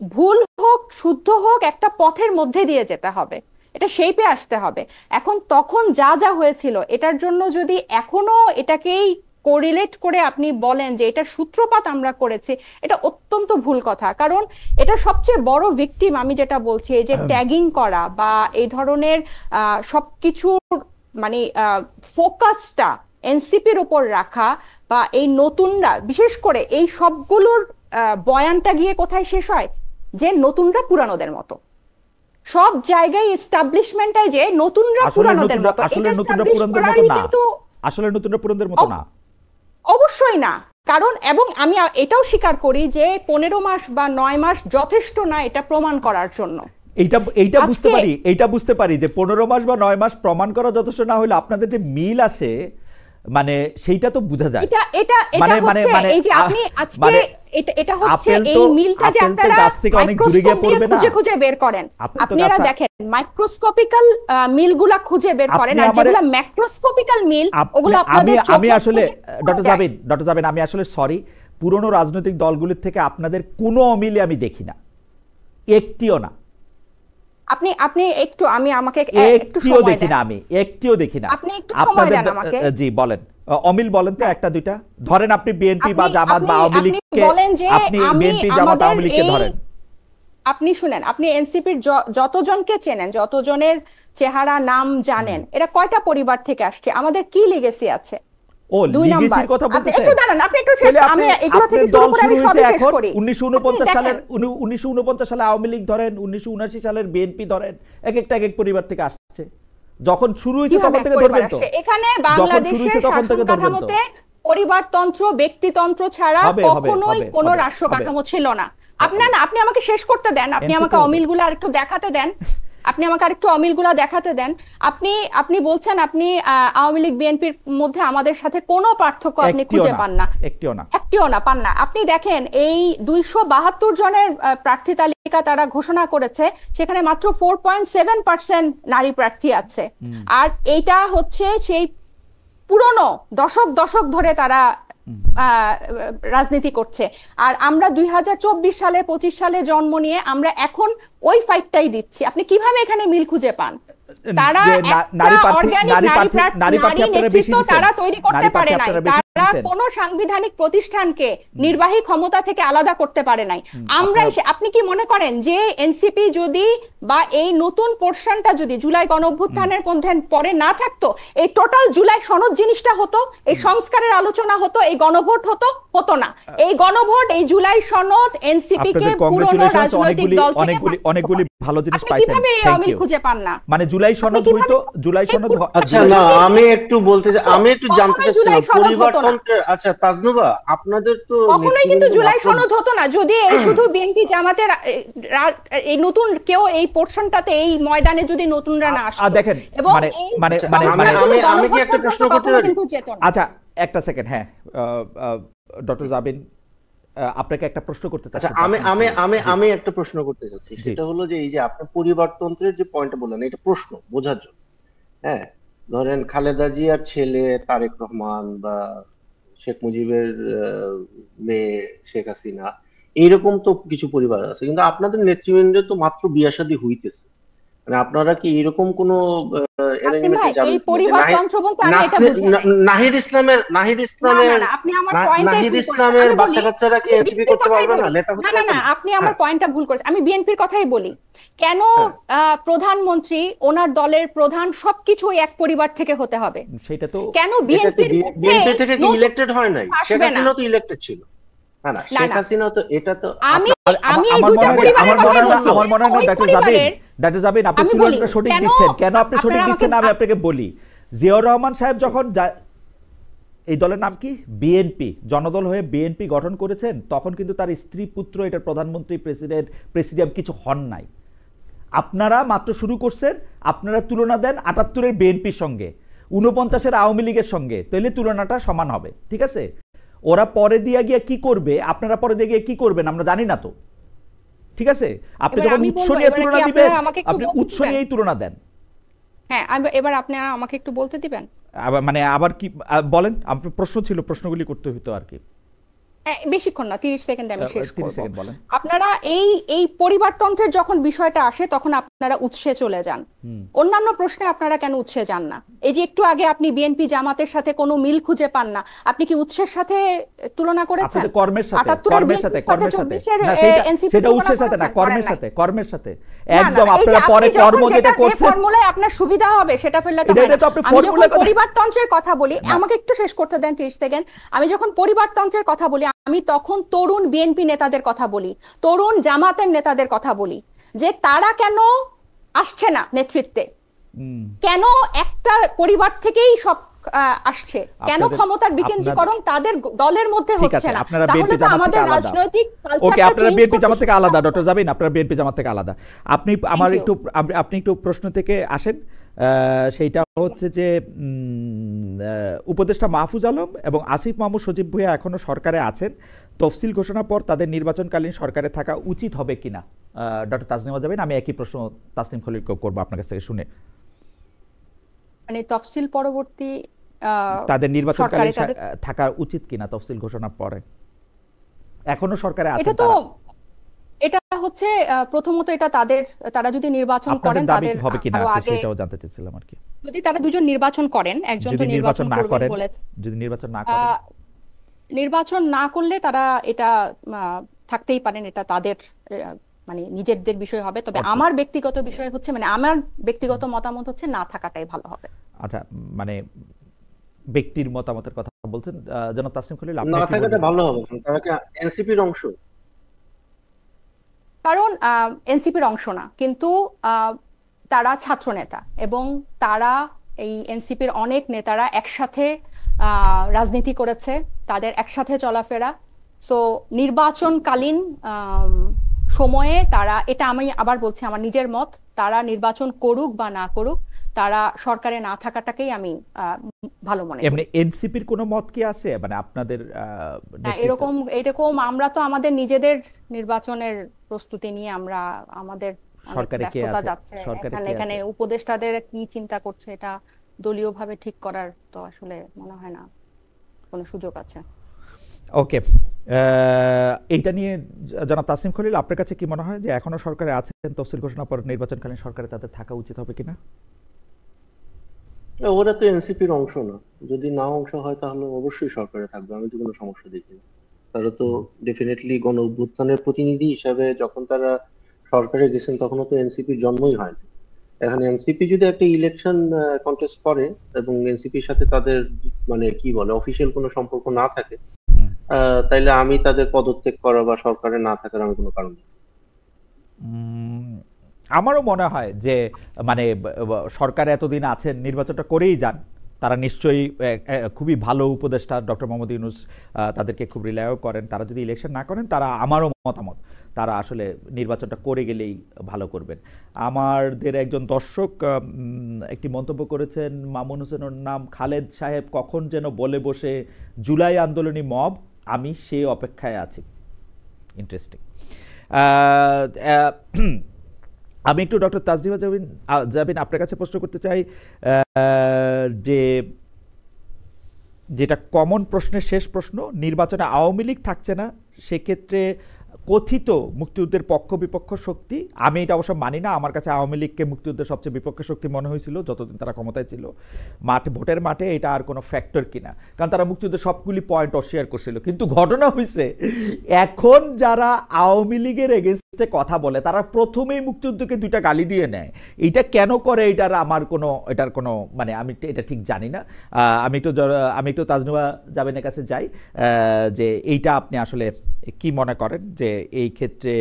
B: ভুল হোক শুদ্ধ হোক একটা পথের মধ্যে দিয়ে যেতে হবে, এটা শেপে আসতে হবে। এখন তখন যা যা হয়েছিল এটার জন্য যদি এখনো এটাকেই কোরিলেট করে আপনি বলেন যে এটার সূত্রপাত আমরা করেছি, এটা অত্যন্ত ভুল কথা। কারণ এটা সবচেয়ে বড় ভিকটিম, আমি যেটা বলছি, এই যে ট্যাগিং করা বা এই ধরনের সবকিছুর মানে ফোকাসটা এনসিপির উপর রাখা, বা এই নতুনরা বিশেষ করে এই সবগুলোর বয়ানটা গিয়ে কোথায় শেষ হয়, যে নতুনরা পুরানোদের মতো। সব জায়গায় এস্টাবলিশমেন্টে যে নতুনরা পুরানোদের মতো,
A: আসলে
B: এটা
A: নতুনরা
B: establish
A: পুরানদের মতো
B: করারই
A: না,
B: কিন্তু
A: আসলে নতুনরা পুরানদের মতো না।
B: অবশ্যই না। কারণ এবং আমি এটাও স্বীকার করি যে 15 মাস বা 9 মাস যথেষ্ট না এটা প্রমাণ করার জন্য।
A: এইটা বুঝতে পারি যে 15 মাস বা 9 মাস প্রমাণ করা যথেষ্ট না হলে আপনাদের যে মিল আছে মানে সেইটা তো বোঝা যায়।
B: এটা হচ্ছে এই যে আপনি আজকে এটা হচ্ছে এই মিলটা যে আপনারা মাইক্রোস্কোপ দিয়ে খুঁজে খুঁজে বের করেন, আপনারা দেখেন মাইক্রোস্কোপিক্যাল মিলগুলা খুঁজে বের করেন, আর যেগুলা ম্যাক্রোস্কোপিক্যাল মিল ওগুলো আপনাদের
A: আমি আসলে ডক্টর জাবিন আমি আসলে সরি, পুরনো রাজনৈতিক দলগুলোর থেকে আপনাদের কোনো অমিলে আমি দেখি না, একটিও না।
B: আপনি একটু আমাকে একটু সময় দেন।
A: আমি একটিও দেখি না।
B: আপনি একটু সময় দেন আমাকে।
A: জি বলেন, অমিল বলেন তো একটা দুইটা ধরেন। আপনি বিএনপি বা জামাত বা আওয়ামী লীগকে, আপনি বিএনপি জামাত আওয়ামী লীগকে ধরেন।
B: আপনি শুনেন, আপনি এনসিপির যতজনকে চেনেন, যতজনের চেহারা নাম জানেন, এরা কয়টা পরিবার থেকে আসছে, আমাদের কি লিগেসি আছে?
A: ও লিগেসির কথা বলতেছেন?
B: একটু দাঁড়ান, আপনি একটু শেষ, আমি এগুলো থেকে শুরু করে আমি সব শেষ করি।
A: 1949 সালে আওয়ামী লীগ ধরেন, 1979 সালের বিএনপি ধরেন, এক এক পরিবার থেকে আসছে। যখন শুরু হয়েছে তখন থেকে ধরবেন তো।
B: এখানে বাংলাদেশের শাসন কাঠামোতে পরিবারতন্ত্র, ব্যক্তিতন্ত্র ছাড়া কখনোই কোনো রাষ্ট্র কাঠামো ছিল না। আপনি আমাকে শেষ করতে দেন, আপনি আমাকে অমিলগুলো আরেকটু দেখাতে দেন, আপনি বলছেন আপনি আওয়ামী লীগ বিএনপির মধ্যে আমাদের সাথে কোনো পার্থক্য আপনি খুঁজে পান না, একটিও না পান না। আপনি দেখেন এই 272 জনের প্রার্থী তালিকা তারা ঘোষণা করেছে, সেখানে মাত্র 4.7% নারী প্রার্থী আছে। আর এইটা হচ্ছে সেই পুরনো দশক ধরে তারা রাজনীতি করছে। আর আমরা 2024 সালে 25 সালে জন্ম নিয়ে আমরা এখন ওই ফাইটটাই দিচ্ছি। আপনি কিভাবে এখানে মিল খুঁজে পান? তারা তারা তৈরি করতে পারে নাই, তারা কোন সাংবিধানিক প্রতিষ্ঠানকে নির্বাহী ক্ষমতা থেকে আলাদা করতে পারে নাই। আমরা আপনি কি মনে করেন যে এনসিপি যদি বা এই নতুন পোর্শনটা যদি জুলাই গণঅভ্যুত্থানের পরে না থাকতো, এই টোটাল জুলাই সনদ জিনিসটা হতো, এই সংস্কারের আলোচনা হতো, এই গণভোট হতো না। এই গণভোট, এই জুলাই সনদ এনসিপি কে পুরনো রাজনৈতিক দল থেকে
A: অনেকগুলি ভালো জিনিস পাইছেন।
B: কিভাবে এই অমিল খুঁজে পান না?
A: মানে জুলাই সনদ হইতো, জুলাই সনদ।
C: আচ্ছা না, আমি একটু জানতে চাচ্ছিলাম পরিবারতন্ত্রের। আচ্ছা তাজনুবা, আপনাদের তো
B: কখনোই কিন্তু জুলাই সনদ হতো না যদি এই শুধু বিএনপি জামাতের এই নতুন কেউ এই পোর্শনটাতে, এই ময়দানে যদি নতুনরা না আসতো।
A: দেখেন
C: আমি কি একটা প্রশ্ন করতে পারি?
A: আচ্ছা একটা সেকেন্ড, হ্যাঁ ডক্টর জাবিন আপনাকে একটা প্রশ্ন করতে চাচ্ছি।
C: আমি একটা প্রশ্ন করতে চাচ্ছি, সেটা হলো যে এই যে আপনি পরিবারতন্ত্রের যে পয়েন্টটা বললেন, এটা প্রশ্ন বোঝার জন্য। হ্যাঁ, ধরেন খালেদা জিয়ার ছেলে তারেক রহমান বা শেখ মুজিবের মেয়ে শেখ হাসিনা, এইরকম তো কিছু পরিবার আছে, কিন্তু আপনাদের নেতৃবৃন্দের তো মাত্র বিয়ে শাদী হইতেছে। মানে আপনারা কি এরকম কোন নাহিদ ইসলামের বাচ্চা কাচ্চারা কি এনসিপি করতে পারবে না?
B: না, আপনি আমার পয়েন্টটা ভুল করেছেন। আমি বিএনপির কথাই বলি। কেন প্রধানমন্ত্রী, ওনার দলের প্রধান সবকিছু এক পরিবার থেকে হতে হবে?
A: সেটা তো
B: কেন বিএনপি
C: থেকে কি ইলেক্টেড হয় নাই? শেখ হাসিনা তো ইলেক্টেড ছিল। না শেখ হাসিনা তো, এটা তো
B: আমি এই দুটো পরিবারের কথা বলছি।
A: আমার মনে হয় ডক্টর জাবিন আপনি তুলনাটা সঠিক দিচ্ছেন। কেন আপনি সঠিক দিচ্ছেন আমি আপনাকে বলি। জিয়াউর রহমান সাহেব যখন এই দলের নাম কি, বিএনপি, জনদল হয়ে বিএনপি গঠন করেছেন, তখন কিন্তু তার স্ত্রী পুত্র এটা প্রধানমন্ত্রী, প্রেসিডেন্ট কিছু হন নাই। আপনারা মাত্র শুরু করছেন, আপনারা তুলনা দেন 78-এর বিএনপির সঙ্গে, 49-এর আওয়ামী লীগের সঙ্গে, তাহলে তুলনাটা সমান হবে। ঠিক আছে, ওরা পরে দিয়ে গিয়ে কি করবে, আপনারা পরে দিয়ে গিয়ে কি করবেন আমরা জানি না তো। ঠিক আছে, আপনি যখন উৎস নিয়ে তুলনা দিবেন, আপনি উৎস নিয়েই তুলনা দেন।
B: হ্যাঁ, এবার আপনারা আমাকে একটু বলতে দিবেন।
A: মানে আবার কি বলেন? আপনার প্রশ্ন ছিল, প্রশ্নগুলি করতে হতো আর কি।
B: বেশিক্ষণ না, 30 সেকেন্ডে আমি শেষ
A: 30
B: করব।
A: সেকেন্ড বলেন।
B: আপনারা এই এই পরিবারতন্ত্রের যখন বিষয়টা আসে তখন আপনারা উৎসে চলে যান,
A: হুম।
B: অন্যান্য প্রশ্নে আপনারা কেন উৎসে যান না? এই যে একটু আগে আপনি বিএনপি জামাতের সাথে কোনো মিল খুঁজে পান না, আপনি কি উৎসের সাথে তুলনা করেছেন?
A: আপনাদের কর্মের সাথে
B: 78-এর
A: কর্মের সাথে
B: বিএনপির সাথে
A: কর্মের সাথে
B: 24-এর
A: না, সেটা
B: এনসিপি
A: সেটা
B: তুলনা
A: উৎসের সাথে না,
B: করেছেন? করেন
A: কর্মের
B: নাই।
A: সাথে, কর্মের সাথে
B: না না,
A: একদম।
B: এই যে
A: আপনারা
B: আপনি
A: পরে
B: যখন
A: কর্ম যেটা
B: যে
A: করছেন
B: ফর্মুলায় আপনার সুবিধা হবে সেটা ফেললে তো
A: এটা
B: হয় না।
A: তো আপনি
B: আমি যখন
A: ফর্মুলার কথা
B: পরিবারতন্ত্রের কথা বলি,
A: না।
B: আমাকে একটু শেষ করতে দেন 30 সেকেন্ড। আমি যখন পরিবারতন্ত্রের কথা বলি, আমি তখন তরুণ বিএনপি নেতাদের কথা বলি, তরুণ জামাতের নেতাদের কথা বলি, যে তারা কেন আসছে না নেতৃত্বে,
A: হুম।
B: কেন একটা পরিবার থেকেই সব আসছে, কেন
A: আপনাদের
B: ক্ষমতার বিকেন্দ্রীকরণ তাদের দলের মধ্যে
A: ঠিক
B: হচ্ছে
A: আছে,
B: না?
A: আপনারা
B: তাহলে
A: বিএনপি
B: তো
A: জামাত
B: আমাদের
A: থেকে আলাদা।
B: রাজনৈতিক
A: ওকে,
B: কালচারটা
A: আপনারা
B: চেঞ্জ
A: বিএনপি
B: করতে
A: জামাত থেকে
B: শুরু
A: আলাদা,
B: করতে
A: ডক্টর
B: হবে।
A: জাবিন, আপনারা বিএনপি জামাত থেকে আলাদা। আপনি আমার
B: Thank you.
A: আপনি একটু প্রশ্ন থেকে আসেন। সেইটা হচ্ছে যে উপদেষ্টা মাহফুজ আলম এবং আসিফ মাহমুদ সজীব ভুঁইয়া এখনো সরকারে আছেন, তফসিল ঘোষণার পর তাদের নির্বাচনকালীন সরকারে থাকা উচিত হবে কিনা? ডক্টর তাসনিমা জাবিন, আমি একই প্রশ্ন তাসনিম খলিলকে করবো আপনার কাছ থেকে শুনে।
B: মানে তফসিল পরবর্তী
A: তাদের নির্বাচনকালীন
B: সরকারে তাদের
A: থাকা উচিত কিনা তফসিল ঘোষণার পরে? এখনো সরকারে
B: এটা
A: আছেন
B: তো
A: তারা,
B: এটা হচ্ছে প্রথমত এটা তাদের, তারা যদি নির্বাচন
A: আপনাদের
B: করেন
A: দাবি
B: তাদের
A: হবে কিনা
B: আরো
A: আর কি
B: আগে,
A: সেটাও জানতে চাচ্ছিলাম আর কি।
B: যদি তারা দুজন নির্বাচন করেন, একজন তো
A: যদি নির্বাচন
B: নির্বাচন
A: না
B: করবেন
A: করেন,
B: বলেছে,
A: যদি নির্বাচন না করেন,
B: নির্বাচন না করলে তারা এটা থাকতেই পারেন, এটা তাদের মানে নিজেদের বিষয় হবে। তবে
A: অর্থাৎ-
B: আমার ব্যক্তিগত বিষয় হচ্ছে, মানে আমার ব্যক্তিগত মতামত হচ্ছে না থাকাটাই ভালো হবে।
A: আচ্ছা, মানে ব্যক্তির মতামতের কথা বলছেন, জনাব তাসনিম খলিল, আপনি
C: না
A: কি
C: থাকাটা
A: বলবেন?
C: ভালো হবে না, তারা কি এনসিপির অংশ?
B: কারণ এনসিপির অংশ না, কিন্তু তারা ছাত্র নেতা এবং তারা এই এনসিপির অনেক নেতারা একসাথে রাজনীতি করেছে, তাদের একসাথে চলাফেরা। সো নির্বাচনকালীন সময়ে তারা, এটা আমি আবার বলছি আমার নিজের মত, তারা নির্বাচন করুক বা না করুক, তারা সরকারে না থাকাটাকেই আমি ভালো মনে করি।
A: এমনি এনসিপির কোনো মত কি আছে, মানে আপনাদের
B: না, এরকম এরকম আমরা তো আমাদের নিজেদের নির্বাচনের প্রস্তুতি নিয়ে আমরা, আমাদের অনেক
A: সরকারে কে
B: ব্যস্ততা
A: আছে?
B: যাচ্ছে,
A: সরকারে
B: এখানে
A: কে
B: এখানে
A: আছে?
B: উপদেষ্টাদের কি চিন্তা করছে এটা দলীয়ভাবে ঠিক করার তো আসলে মনে হয় না কোনো সুযোগ আছে।
A: ওকে, এইটা নিয়ে জনাব তাসনিম খলিল, আপনার কাছে কি মনে হয় যে এখনো সরকারে আছেন, তফসিল ঘোষণার পর নির্বাচনকালীন সরকারে তাদের থাকা উচিত হবে কিনা?
C: ওরা তো এনসিপির অংশ না, যদি না অংশ হয় তাহলে অবশ্যই সরকারে থাকবে, আমি তো কোনো সমস্যা দেখি না। তারা তো ডেফিনেটলি গণ অভ্যুত্থানের প্রতিনিধি হিসাবে যখন তারা সরকারে গেছেন তখনও তো এনসিপির জন্মই হয়নি। এখন এনসিপি যদি একটা ইলেকশন কন্টেস্ট করে এবং এনসিপির সাথে তাদের মানে কি বলে অফিসিয়াল কোনো সম্পর্ক না থাকে,
A: হুম।
C: তাইলে আমি তাদের পদত্যাগ করা বা সরকারে না থাকার আমি কোনো কারণ নেই।
A: আমারও মনে হয় যে মানে সরকার এতদিন আছেন, নির্বাচনটা করেই যান, তারা নিশ্চয়ই খুবই ভালো উপদেষ্টা ডক্টর মোহাম্মদ ইউনূস, তাদেরকে খুব রিলায়ও করেন। তারা যদি ইলেকশন না করেন, তারা, আমারও মতামত, তারা আসলে নির্বাচনটা করে গেলেই ভালো করবেন। আমাদের একজন দর্শক একটি মন্তব্য করেছেন, মামুন হোসেনের নাম, খালেদ সাহেব কখন যেন বলে বসে জুলাই আন্দোলনী মব, আমি সে অপেক্ষায় আছি। ইন্টারেস্টিং। আমি একটু ডক্টর তাসনিমা জাবিন আপনার কাছে প্রশ্ন করতে চাই, যে যেটা কমন প্রশ্নের শেষ প্রশ্ন, নির্বাচনে আওয়ামী লীগ থাকছে না, সেক্ষেত্রে কথিত মুক্তিযুদ্ধের পক্ষ বিপক্ষ শক্তি, আমি এটা অবশ্য মানি না, আমার কাছে আওয়ামী লীগকে মুক্তিযুদ্ধের সবচেয়ে বিপক্ষ শক্তি মনে হয়েছিল যতদিন তারা ক্ষমতায় ছিল। ভোটের মাঠে এটা আর কোনো ফ্যাক্টর কিনা, কারণ তারা মুক্তিযুদ্ধের সবগুলি পয়েন্ট অস্বীকার করছিল। কিন্তু ঘটনা হয়েছে, এখন যারা আওয়ামী লীগের এগেনস্টে কথা বলে তারা প্রথমেই মুক্তিযুদ্ধকে দুইটা গালি দিয়ে নেয়। এইটা কেন করে, এটার কোনো মানে আমি এটা ঠিক জানি না। আমি একটু তাসনিমা জাবিনের কাছে যাই, যে এইটা আপনি আসলে কি মনে করেন যে এই ক্ষেত্রে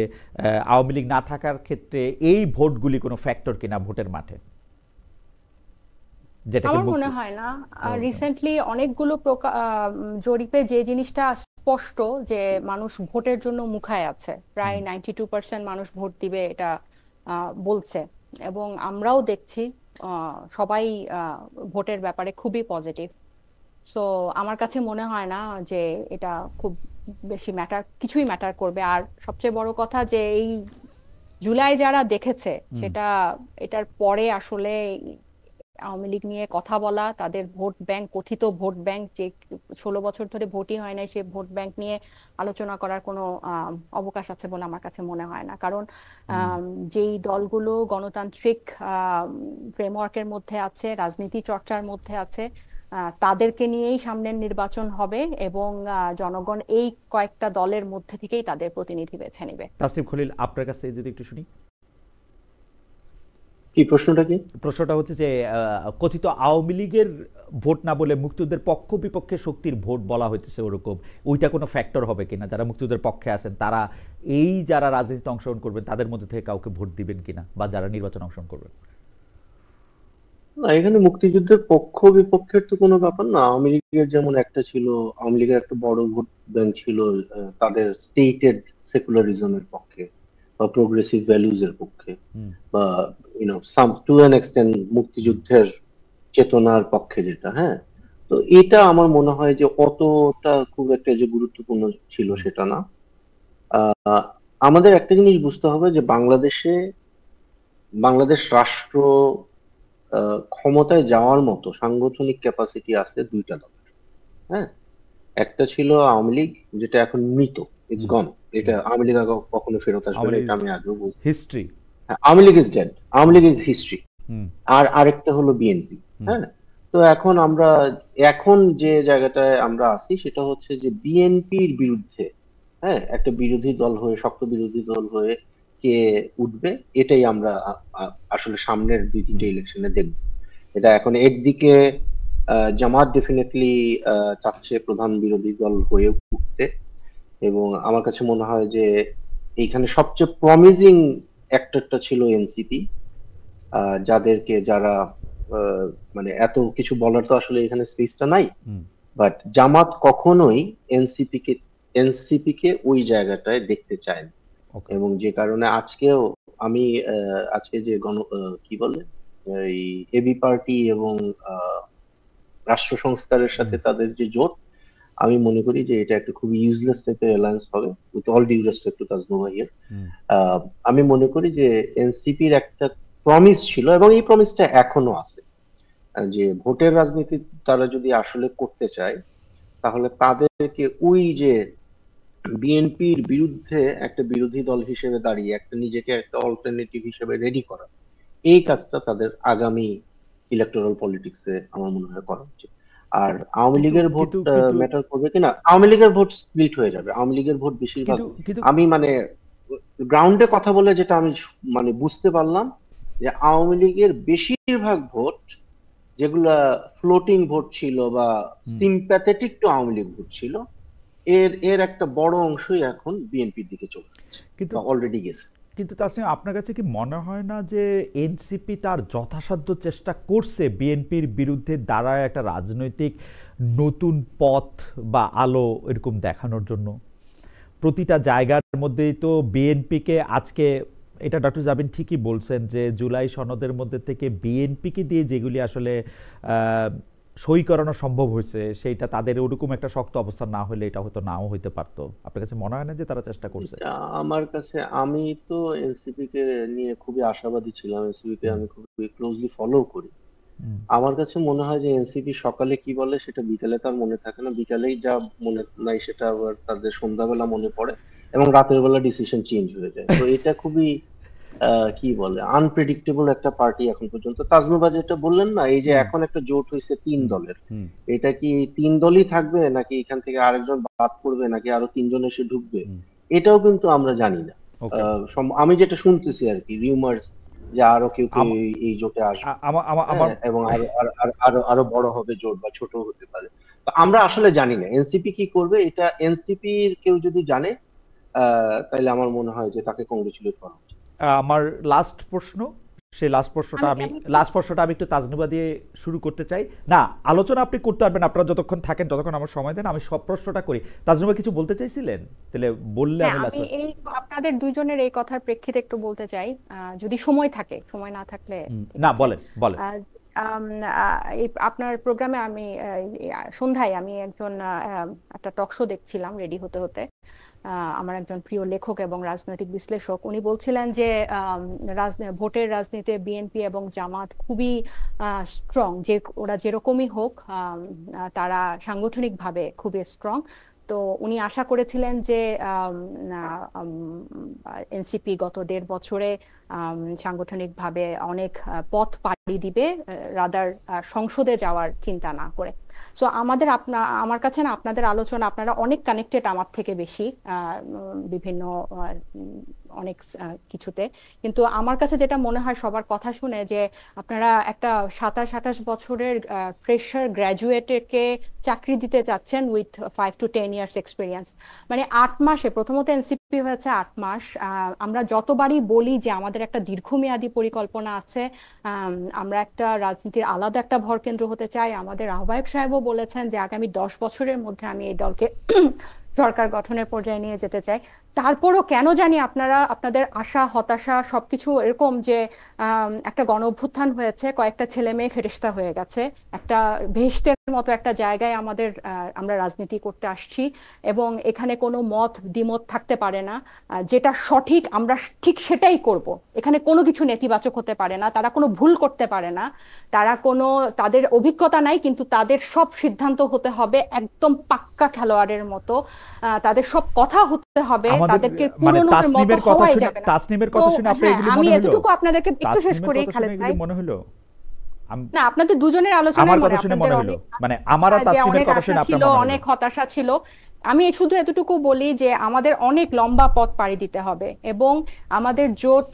A: আওয়ামী লীগ না থাকার ক্ষেত্রে এই ভোটগুলি কোনো ফ্যাক্টর কিনা ভোটের মাঠে?
B: আমার মনে হয় না। রিসেন্টলি অনেকগুলো জরিপে যে জিনিসটা স্পষ্ট, যে মানুষ ভোটের জন্য মুখায় আছে, প্রায় 92% মানুষ ভোট দিবে এটা বলছে, এবং আমরাও দেখছি সবাই ভোটের ব্যাপারে খুবই পজিটিভ। সো আমার কাছে মনে হয় না যে এটা খুব বেশি কিছুই ম্যাটার করবে। আর সবচেয়ে বড় কথা যে এই জুলাই যারা দেখেছে, সেটা এটার পরে আসলে আওয়ামী লীগ নিয়ে কথা বলা, তাদের ভোট ব্যাংক, কথিত ভোট ব্যাংক, যে 16 বছর ধরে ভোটই হয় না, সেই ভোট ব্যাংক নিয়ে আলোচনা করার কোনো অবকাশ আছে বলে আমার কাছে মনে হয় না। কারণ
A: হুম।
B: যেই দলগুলো গণতান্ত্রিক ফ্রেমওয়ার্কের মধ্যে আছে, রাজনীতি চর্চার মধ্যে আছে, তাদেরকে নিয়েই সামনের নির্বাচন হবে, এবং জনগণ এই কয়েকটা দলের মধ্যে থেকেই তাদের প্রতিনিধি বেছে নেবে।
A: তাসনিম খলিল, আপনার কাছ থেকে যদি একটু শুনি।
C: কি প্রশ্নটা কি?
A: প্রশ্নটা হচ্ছে যে কথিত আওয়ামী লীগের ভোট না বলে মুক্তিযুদ্ধের পক্ষ বিপক্ষে শক্তির ভোট বলা হইতেছে, ওরকম ওইটা কোনো ফ্যাক্টর হবে কিনা? যারা মুক্তিযুদ্ধের পক্ষে আছেন তারা এই যারা রাজনীতিতে অংশগ্রহণ করবেন তাদের মধ্যে থেকে কাউকে ভোট দিবেন কিনা, বা যারা নির্বাচনে অংশগ্রহণ করবেন?
C: না, এখানে মুক্তিযুদ্ধের পক্ষ বিপক্ষের তো কোনো ব্যাপার না। আওয়ামী লীগের যেমন একটা ছিল, আওয়ামী লীগের একটা বড় ভোট ব্যাংক ছিল তাদের স্টেটেড সেকুলারিজমের পক্ষে বা প্রোগ্রেসিভ ভ্যালুজ এর পক্ষে,
A: হুম।
C: বা সাম টু অ্যান এক্সটেন্ট মুক্তিযুদ্ধের চেতনার পক্ষে, যেটা, হ্যাঁ। তো এটা আমার মনে হয় যে অতটা খুব একটা যে গুরুত্বপূর্ণ ছিল
A: হুম।
C: সেটা না। আহ, আমাদের একটা জিনিস বুঝতে হবে যে বাংলাদেশ রাষ্ট্র ক্ষমতায় যাওয়ার মতো সাংগঠনিক ক্যাপাসিটি আছে দুইটা দলের, হ্যাঁ। একটা ছিল আওয়ামী লীগ, যেটা এখন মৃত, ইটস
A: হুম।
C: গন। এটা
A: হুম।
C: আওয়ামী লীগ কখনো ফেরত আসবে
A: আওয়ামী
C: না,
A: লীগ
C: এটা আমি আগেও বলছি।
A: হিস্ট্রি।
C: হ্যাঁ, Awami League is dead, Awami League is history.
A: হুম।
C: আর আরেকটা হলো বিএনপি,
A: হুম।
C: হ্যাঁ। তো এখন যে জায়গাটায় আমরা আছি সেটা হচ্ছে যে বিএনপির বিরুদ্ধে, হ্যাঁ, একটা বিরোধী দল হয়ে, শক্ত বিরোধী দল হয়ে কে উঠবে, এটাই আমরা আসলে সামনের দুই
A: হুম।
C: তিনটে ইলেকশনে দেখব। এটা এখন একদিকে জামাত ডেফিনেটলি চাচ্ছে প্রধান বিরোধী দল হয়ে উঠতে, এবং আমার কাছে মনে হয় যে এইখানে সবচেয়ে প্রমিজিং অ্যাক্টরটা ছিল এনসিপি, যারা আহ, মানে এত কিছু বলার তো আসলে এখানে স্পেসটা নাই।
A: হুম।
C: বাট জামাত কখনোই এনসিপি কে ওই জায়গাটায় দেখতে চায় না,
A: ওকে।
C: এবং যে কারণে আজকেও আমি আজকে যে কি বলে এই এবি পার্টি এবং আহ, রাষ্ট্র সংস্কারের
A: হুম।
C: সাথে তাদের যে জোট, আমি মনে করি যে এটা একটা খুবই ইউজলেস টাইপের অ্যালায়েন্স হবে, with all due respect to Tajnuva here.
A: হুম।
C: আমি মনে করি যে এনসিপির একটা প্রমিস ছিল, এবং এই প্রমিসটা এখনো আছে, যে ভোটের রাজনীতি তারা যদি আসলে করতে চায়, তাহলে তাদেরকে ওই যে বিএনপির বিরুদ্ধে একটা বিরোধী দল হিসেবে দাঁড়িয়ে নিজেকে একটা অল্টারনেটিভ হিসেবে রেডি করা, এই কাজটা তাদের আগামী ইলেকটোরাল পলিটিক্সে আমার মনে হয় করা উচিত। আর আওয়ামী
A: কিন্তু
C: লীগের ভোট
A: কিন্তু কিন্তু
C: ম্যাটার করবে কিনা, আওয়ামী লীগের ভোট স্প্লিট হয়ে যাবে। আওয়ামী লীগের ভোট বেশিরভাগ,
A: কিন্তু কিন্তু
C: আমি মানে গ্রাউন্ডে কথা বলে যেটা আমি মানে বুঝতে পারলাম, যে আওয়ামী লীগের বেশিরভাগ ভোট, যেগুলা ফ্লোটিং ভোট ছিল বা
A: হুম।
C: Sympathetic to Awami League vote ছিল, এর এর একটা বড় অংশই এখন বিএনপির দিকে চলে যাচ্ছে
A: কিন্তু
C: বা অলরেডি গেছে।
A: কিন্তু তাসনিম, আপনার কাছে কি মনে হয় না যে এনসিপি তার যথাসাধ্য চেষ্টা করছে বিএনপির বিরুদ্ধে দাঁড়ায় একটা রাজনৈতিক নতুন পথ বা আলো এরকম দেখানোর জন্য? প্রতিটা জায়গার মধ্যেই তো বিএনপিকে আজকে, এটা ডক্টর জাবিন ঠিকই বলছেন যে জুলাই সনদের মধ্যে থেকে বিএনপিকে দিয়ে যেগুলি আসলে আহ, সই করানো সম্ভব হয়েছে, সেইটা তাদের ওরকম একটা শক্ত অবস্থা না হলে এটা হয়তো নাও হইতে পারতো। আপনার কাছে মনে হয় না যে তারা চেষ্টা করছে?
C: এটা আমার কাছে, আমি তো এনসিপি কে নিয়ে খুবই আশাবাদী ছিলাম, এনসিপি কে
A: হুম।
C: আমি খুবই ক্লোজলি ফলো করি।
A: হুম।
C: আমার কাছে মনে হয় যে এনসিপি সকালে কি বলে সেটা বিকেলে তার মনে থাকে না, বিকালেই যা মনে নাই সেটা আবার তাদের সন্ধ্যাবেলা মনে পড়ে, এবং রাতের বেলা ডিসিশন চেঞ্জ হয়ে যায়। তো এটা খুবই কি বলে আনপ্রেডিক্টেবল একটা পার্টি এখন পর্যন্ত। তাজনুবা যেটা বললেন না, এই যে
A: হুম।
C: এখন একটা জোট হয়েছে তিন
A: হুম।
C: দলের,
A: হুম।
C: এটা কি এই তিন দলই থাকবে, নাকি এখান থেকে আরেকজন বাদ পড়বে, নাকি আরো তিনজন এসে ঢুকবে,
A: হুম।
C: এটাও কিন্তু আমরা জানি না।
A: ওকে।
C: আমি যেটা শুনতেছি আর কি, রিউমার্স, যে আরো কেউ কেউ
A: আম-
C: এই জোটে আসবে,
A: আমার আমার আমার
C: হ্যাঁ, এবং আরো আরো আরো আরো আরো বড় হবে জোট, বা ছোট হতে পারে। তো আমরা আসলে জানি না এনসিপি কি করবে। এটা এনসিপির কেউ যদি জানে, তাহলে আমার মনে হয় যে তাকে কংগ্রেচুলেট করা উচিত।
A: আমার লাস্ট প্রশ্ন, সেই
B: আমি
A: লাস্ট প্রশ্নটা আমি একটু তাজনুবা দিয়ে শুরু করতে চাই। না, আলোচনা আপনি করতে পারবেন, আপনারা যতক্ষণ থাকেন, যতক্ষণ আমার সময় দেন, আমি সব প্রশ্নটা করি। তাজনুবা কিছু বলতে চাইছিলেন? তাহলে বললে
B: হ্যাঁ,
A: আমি
B: আমি
A: লাস্ট।
B: এই আপনাদের দুইজনের এই কথার প্রেক্ষিতে একটু বলতে চাই, যদি সময় থাকে, সময় না থাকলে ঠিক
A: না,
B: আছে।
A: বলেন বলেন।
B: আহ, আম, আপনার প্রোগ্রামে আমি সন্ধ্যায় আমি একজন একটা টক শো দেখছিলাম রেডি হতে হতে। আমার একজন প্রিয় লেখক এবং রাজনৈতিক বিশ্লেষক উনি বলছিলেন যে ভোটের রাজনীতিতে বিএনপি এবং জামাত খুবই স্ট্রং, যে ওরা যেরকমই হোক তারা সাংগঠনিকভাবে খুবই স্ট্রং। তো উনি আশা করেছিলেন যে এনসিপি গত 1.5 বছরে সাংগঠনিকভাবে অনেক পথ পাড়ি দিবে, রাদার সংসদে যাওয়ার চিন্তা না করে। সো আমার কাছে না আপনাদের আলোচনা, আপনারা অনেক কানেক্টেড আমার থেকে বেশি বিভিন্ন অনেক কিছুতে, কিন্তু আমার কাছে যেটা মনে হয় সবার কথা শুনে যে আপনারা একটা 27-28 বছরের ফ্রেশার গ্র্যাজুয়েটকে চাকরি দিতে চাচ্ছেন উইথ 5 to 10 ইয়ার্স এক্সপিরিয়েন্স। মানে 8 মাসে, প্রথমত এনসিপি হয়েছে 8 মাস। আমরা যতবারই বলি যে আমাদের একটা দীর্ঘমেয়াদী পরিকল্পনা আছে, আমরা একটা রাজনীতির আলাদা একটা ভরকেন্দ্র হতে চাই। আমাদের আহ্বায়ক সাহেবও বলেছেন যে আগামী 10 বছরের মধ্যে আমি এই দলকে সরকার গঠনের পর্যায়ে নিয়ে যেতে চাই। তারপরও কেন জানি আপনারা আপনাদের আশা হতাশা সবকিছু এরকম যে একটা গণ অভ্যুত্থান হয়েছে, কয়েকটা ছেলে মেয়ে ফেরেশতা হয়ে গেছে, একটা বেহেশতের মতো একটা জায়গায় আমরা রাজনীতি করতে আসছি এবং এখানে কোনো মত দ্বিমত থাকতে পারে না। যেটা সঠিক আমরা ঠিক সেটাই করব। এখানে কোনো কিছু নেতিবাচক হতে পারে না, তারা কোনো ভুল করতে পারে না, তাদের অভিজ্ঞতা নাই, কিন্তু তাদের সব সিদ্ধান্ত হতে হবে একদম পাক্কা খেলোয়াড়ের মতো। তাদের সব কথা হতে হবে, তাদেরকে
A: মানে
B: পুরনোর মতো হওয়াই যাবে না।
A: তাসনিমের কথা শুনে আপনার এগুলি
B: আমি
A: মনে হলো?
B: এতটুকু আপনাদেরকে একটু শেষ করি খালেদ ভাই।
A: মনে হলো
B: না, আপনাদের দুজনের আলোচনায়
A: আমার
B: মনে
A: কথা শুনে
B: আপনাদের
A: মনে হলো,
B: অনেক
A: মানে আমার আর
B: যে
A: তাসনিমের
B: অনেক
A: কথা
B: আশা
A: শুনে
B: ছিল,
A: আপনার মনে হলো?
B: অনেক হতাশা ছিল। আমি শুধু এতটুকু বলি যে আমাদের অনেক লম্বা পথ পাড়ি দিতে হবে এবং আমাদের জোট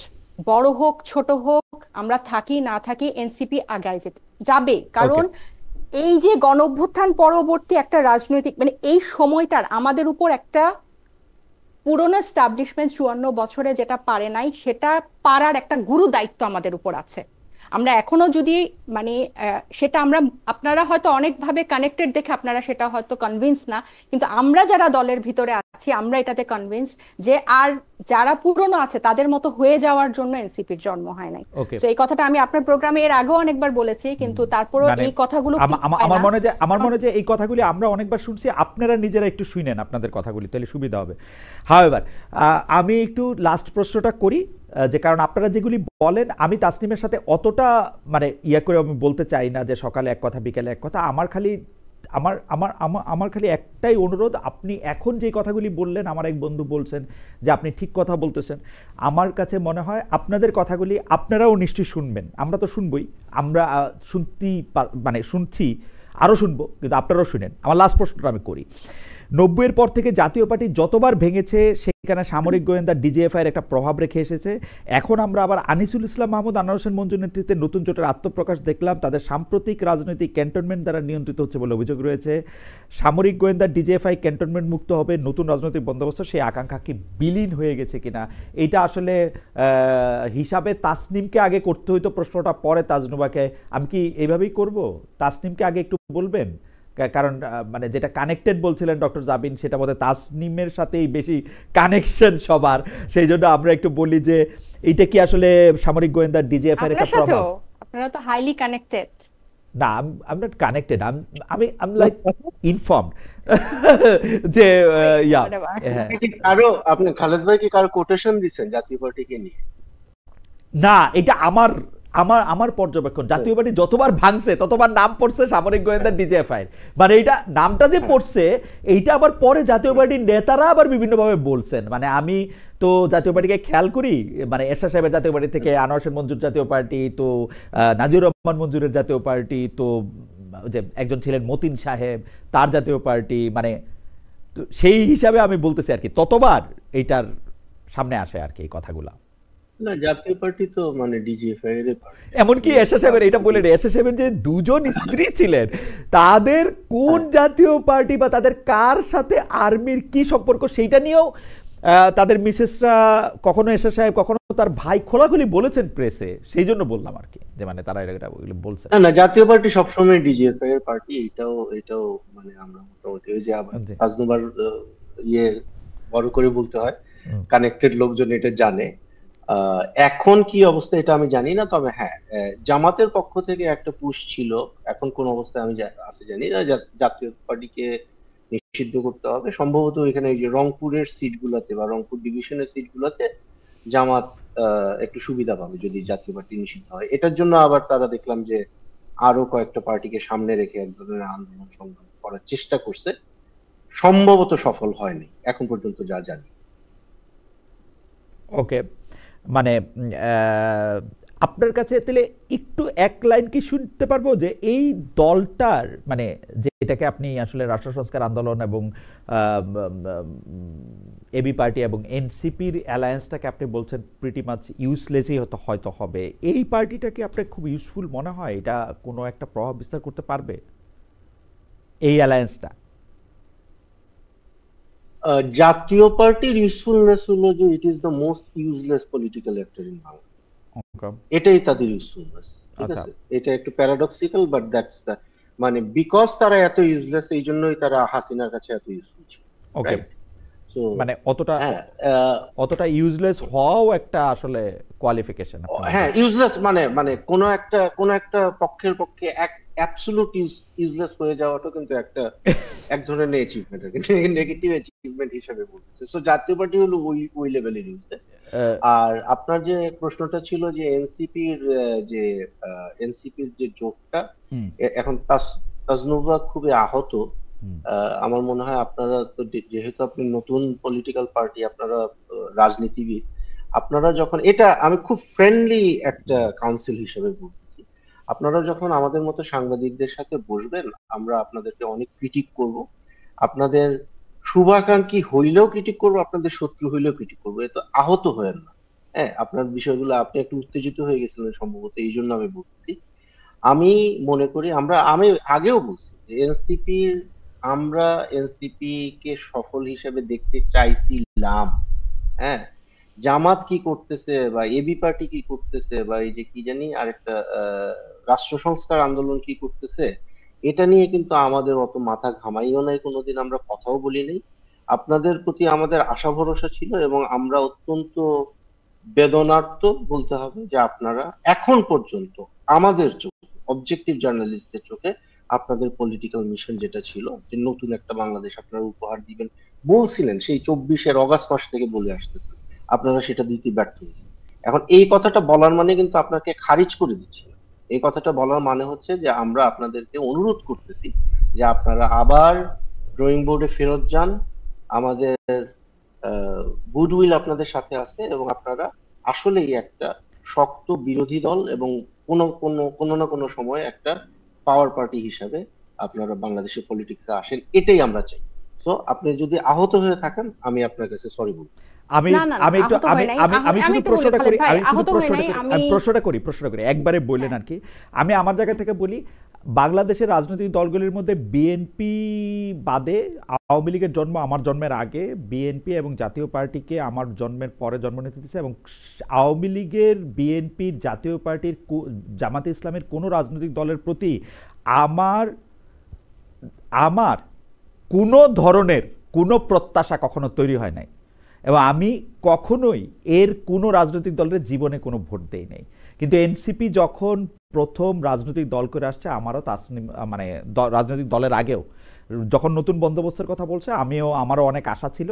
B: বড় হোক ছোট হোক, আমরা থাকি না থাকি, এনসিপি আগায় যাবে। কারণ এই যে গণ অভ্যুত্থান পরবর্তী একটা রাজনৈতিক, মানে এই সময়টার আমাদের উপর একটা পুরনো এস্টাবলিশমেন্ট 54 বছরে যেটা পারে নাই সেটা পারার একটা গুরু দায়িত্ব আমাদের উপর আছে। আমরা এখনো যদি মানে সেটা আপনারা হয়তো অনেকভাবে কানেক্টেড দেখে আপনারা সেটা হয়তো কনভিন্স না, কিন্তু আমরা যারা দলের ভিতরে আছি আমরা এটাতে কনভিন্স যে আর যারা পুরনো আছে তাদের মতো হয়ে যাওয়ার জন্য এনসিপির জন্ম হয় নাই। তো এই কথাটা আমি আপনার প্রোগ্রামে এর আগেও অনেকবার বলেছি, কিন্তু তারপরও এই কথাগুলো
A: আমার মনে হয় যে এই কথাগুলি আমরা অনেকবার শুনছি, আপনারা নিজেরা একটু শুনেন আপনাদের কথাগুলি, তাহলে সুবিধা হবে। হাওয়েভার আমি একটু লাস্ট প্রশ্নটা করি, যে কারণ আপনারা যেগুলি বলেন আমি তাসনিমের সাথে অতটা মানে করে আমি বলতে চাই না যে সকালে এক কথা বিকেলে এক কথা। আমার খালি আমার খালি একটাই অনুরোধ, আপনি এখন যে কথাগুলি বললেন, আমার এক বন্ধু বলছেন যে আপনি ঠিক কথা বলতেছেন, আমার কাছে মনে হয় আপনাদের কথাগুলি আপনারাও নিশ্চয়ই শুনবেন, আমরা তো শুনবই, আমরা শুনছি, আরও শুনবো, কিন্তু আপনারাও শুনেন। আমার লাস্ট প্রশ্নটা আমি করি, 90-এর পর থেকে জাতীয় পার্টি যতবার ভেঙেছে সেখানে সামরিক গোয়েন্দা ডিজিএফআই এর একটা প্রভাব রেখে এসেছে। এখন আমরা আবার আনিসুল ইসলাম মাহমুদ, আনোয়ার হোসেন মঞ্জুর নেতৃত্বে নতুন জোটের আত্মপ্রকাশ দেখলাম, তাদের সাম্প্রতিক রাজনৈতিক ক্যান্টনমেন্ট দ্বারা নিয়ন্ত্রিত হচ্ছে বলে অভিযোগ রয়েছে। সামরিক গোয়েন্দা ডিজিএফআই ক্যান্টনমেন্ট মুক্ত হবে, নতুন রাজনৈতিক বন্দোবস্ত, সেই আকাঙ্ক্ষা কি বিলীন হয়ে গেছে কিনা? এটা আসলে হিসাবে তাসনিমকে আগে করতে হইতো, প্রশ্নটা পরে তাজনুবাকে। আমি কি এইভাবেই করব? তাসনিমকে আগে একটু বলবেন, কারণ মানে যেটা কানেক্টেড বলছিলেন ডক্টর জাবিন, সেটা বোধহয় তাসনিমের সাথেই বেশি কানেকশন সবার, সেই জন্য আমরা একটু বলি যে এইটা কি আসলে সামরিক গোয়েন্দা ডিজিএফআই এর একটা প্রভাব?
B: আপনারা তো হাইলি কানেক্টেড।
A: না, আই এম নট কানেক্টেড, আমি লাইক ইনফর্মড যে
C: আরো আপনি খালেদ ভাই কি কারো কোটেশন দিচ্ছেন জাতীয় পার্টিকে নিয়ে?
A: না, এটা আমার পর্যবেক্ষণ। জাতীয় পার্টি যতবার ভাঙছে ততবার নাম পড়ছে সামরিক গোয়েন্দা ডিজিএফআই, মানে এইটা নামটা যে পড়ছে এইটা আবার পরে জাতীয় পার্টির নেতারা আবার বিভিন্নভাবে বলছেন। মানে আমি তো জাতীয় পার্টিকে খেয়াল করি, মানে এরশাদ সাহেবের জাতীয় পার্টি থেকে আনোয়ার হোসেন মঞ্জুর জাতীয় পার্টি, তো নাজিউর রহমান মঞ্জুরের জাতীয় পার্টি, তো যে একজন ছিলেন মতিন সাহেব তার জাতীয় পার্টি, মানে তো সেই হিসাবে আমি বলতেছি আর কি, ততবার এইটার সামনে আসে আর কি এই কথাগুলা।
C: না, জাতীয় পার্টি তো মানে ডিজিএফআই এর পার্টি।
A: এমনকি এরশাদ সাহেবের, এটা বলে এরশাদ সাহেবের যে দুজন স্ত্রী ছিলেন তাদের কোন জাতীয় পার্টি বা তাদের কার সাথে আর্মির কি সম্পর্ক সেইটা নিয়েও তাদের মিসেসরা, কখনো এরশাদ সাহেব কখনো তার ভাই খোলাখুলি বলেছেন প্রেসে, সেই জন্য বললাম আর কি, যে মানে তারা এটা বলছে।
C: না, জাতীয় পার্টি সবসময় ডিজিএফআই এর পার্টি, এটাও মানে আমরা মোটামুটি ওই যে তাজনুবার ইয়ে বড় করে বলতে হয়, কানেক্টেড লোকজন এটা জানে। এখন কি অবস্থা এটা আমি জানি না, তবে হ্যাঁ, জামাতের পক্ষ থেকে একটা পুশ ছিল। এখন কোন অবস্থায় আমি আছে জানি না। জাতীয় পার্টিকে নিষিদ্ধ করতে হবে সম্ভবত। এখানে এই যে রংপুরের সিট গুলাতে বা রংপুর ডিভিশনের সিট গুলাতে জামাত একটু সুবিধা পাবে যদি জাতীয় পার্টি নিষিদ্ধ হয়। এটার জন্য আবার তারা দেখলাম যে আরো কয়েকটা পার্টিকে সামনে রেখে এক ধরনের আন্দোলন সংগ্রাম করার চেষ্টা করছে, সম্ভবত সফল হয়নি এখন পর্যন্ত যা জানি।
A: ওকে, মানে আপনার কাছে তাহলে একটু এক লাইন কি শুনতে পারবো যে এই দলটার মানে যে এটাকে আপনি আসলে রাষ্ট্র সংস্কার আন্দোলন এবং এবি পার্টি এবং এনসিপির অ্যালায়েন্সটাকে আপনি বলছেন প্রিটি মাচ ইউজলেসই হয়তো হবে, এই পার্টিটা কি আপনার খুব ইউজফুল মনে হয়? এটা কোনো একটা প্রভাব বিস্তার করতে পারবে এই অ্যালায়েন্সটা?
C: জাতীয় পার্টির ইউজফুলনেস হলো যে it is the most useless political actor in Bangla. এটাই তাদের ইউজফুলনেস, ঠিক
A: আচ্ছা,
C: আছে? এটা একটু প্যারাডক্সিক্যাল, বাট দ্যাটস দ্য, মানে বিকজ তারা এত ইউজলেস এই জন্যই তারা হাসিনার কাছে এত ইউজফুল ছিল।
A: ওকে,
C: সো
A: মানে
C: হ্যাঁ,
A: অতটা ইউজলেস হওয়াও একটা আসলে কোয়ালিফিকেশন।
C: হ্যাঁ ইউজলেস মানে মানে কোন একটা পক্ষের পক্ষে অ্যাবসলিউট ইউজলেস হয়ে যাওয়াটা কিন্তু একটা এক ধরনের অ্যাচিভমেন্ট, নেগেটিভ অ্যাচিভমেন্ট হিসেবে বলতেছে। সো জাতীয় পার্টি হলো ওই লেভেলের ইউজলেস। আর আপনার যে প্রশ্নটা ছিল যে এনসিপির যে জোটটা এখন তাজনুভা খুবই আহত। আমার মনে হয় আপনারা তো যেহেতু আপনি নতুন পলিটিক্যাল পার্টি, আপনারা রাজনীতিবিদ, আপনারা যখন, এটা আমি খুব ফ্রেন্ডলি একটা কাউন্সিল হিসেবে বলতেছি, আপনারা যখন আমাদের মতো সাংবাদিকদের সাথে বসবেন, আমরা আপনাদেরকে অনেক ক্রিটিক করব, আপনাদের শুভাকাঙ্ক্ষী হইলেও ক্রিটিক করবো, আপনাদের শত্রু হইলেও ক্রিটিক করবো। এত আহত হয়েন না। হ্যাঁ, আপনার বিষয়গুলো আপনি একটু উত্তেজিত হয়ে গেছিলেন সম্ভবত, এই জন্য আমি বলছি। আমি মনে করি আমি আগেও বলছি যে আমরা এনসিপি কে সফল হিসেবে দেখতে চাইছিলাম। হ্যাঁ, জামাত কি করতেছে বা এবি পার্টি কি করতেছে বা এই যে কি জানি আরেকটা রাষ্ট্র সংস্কার আন্দোলন কি করতেছে, এটা নিয়ে কিন্তু আমাদের অত মাথা ঘামাইও নাই, কোনোদিন আমরা কথাও বলি নাই। আপনাদের প্রতি আমাদের আশা ভরসা ছিল এবং আমরা অত্যন্ত বেদনার্ত বলতে হবে যে আপনারা এখন পর্যন্ত আমাদের চোখে, অবজেক্টিভ জার্নালিস্টদের চোখে, আপনাদের পলিটিক্যাল মিশন যেটা ছিল যে নতুন একটা বাংলাদেশ আপনারা উপহার দিবেন বলছিলেন, সেই 24 অগাস্ট মাস থেকে বলে আসতেছেন, আপনারা সেটা দিতে ব্যর্থ হয়েছেন। এখন এই কথাটা বলার মানে কিন্তু আপনাকে খারিজ করে দিচ্ছে না। এই কথাটা বলার মানে হচ্ছে যে আমরা আপনাদেরকে অনুরোধ করতেছি যে আপনারা আবার ড্রয়িং বোর্ডে ফেরত যান। আমাদের গুডউইল আপনাদের সাথে আছে এবং আপনারা আসলেই একটা শক্ত বিরোধী দল এবং কোনো না কোনো সময় একটা পাওয়ার পার্টি হিসাবে আপনারা বাংলাদেশের পলিটিক্সে আসেন, এটাই আমরা চাই। তো আপনি যদি আহত হয়ে থাকেন, আমি আপনার কাছে সরি বলবো।
A: আমি
B: না না না,
A: আমি একটু
B: আহত
A: আমি
B: হয় নাই।
A: আমি আমি
B: আমি
A: শুধু
B: একটু বলি
A: প্রশ্নটা
B: খালেদ
A: করি,
B: ভাই,
A: আমি শুধু
B: আহত হয় নাই।
A: প্রশ্নটা করি একবারে বললেন আর কি। আমি আমার জায়গা থেকে বলি, বাংলাদেশের রাজনৈতিক দলগুলির মধ্যে বিএনপি বাদে, আওয়ামী লীগের জন্ম আমার জন্মের আগে, বিএনপি এবং জাতীয় পার্টিকে আমার জন্মের পরে জন্ম নিতে দিয়েছে, এবং আওয়ামী লীগের, বিএনপির, জাতীয় পার্টির, জামাতে ইসলামের কোনো রাজনৈতিক দলের প্রতি আমার আমার কোনো ধরনের কোনো প্রত্যাশা কখনো তৈরি হয় নাই, এবং আমি কখনোই এর কোনো রাজনৈতিক দলের জীবনে কোনো ভোট দেই নাই। কিন্তু এনসিপি যখন প্রথম রাজনৈতিক দল করে আসছে, আমারও তাসনিম মানে রাজনৈতিক দলের আগেও যখন নতুন বন্দোবস্তের কথা বলছে, আমারও অনেক আশা ছিল।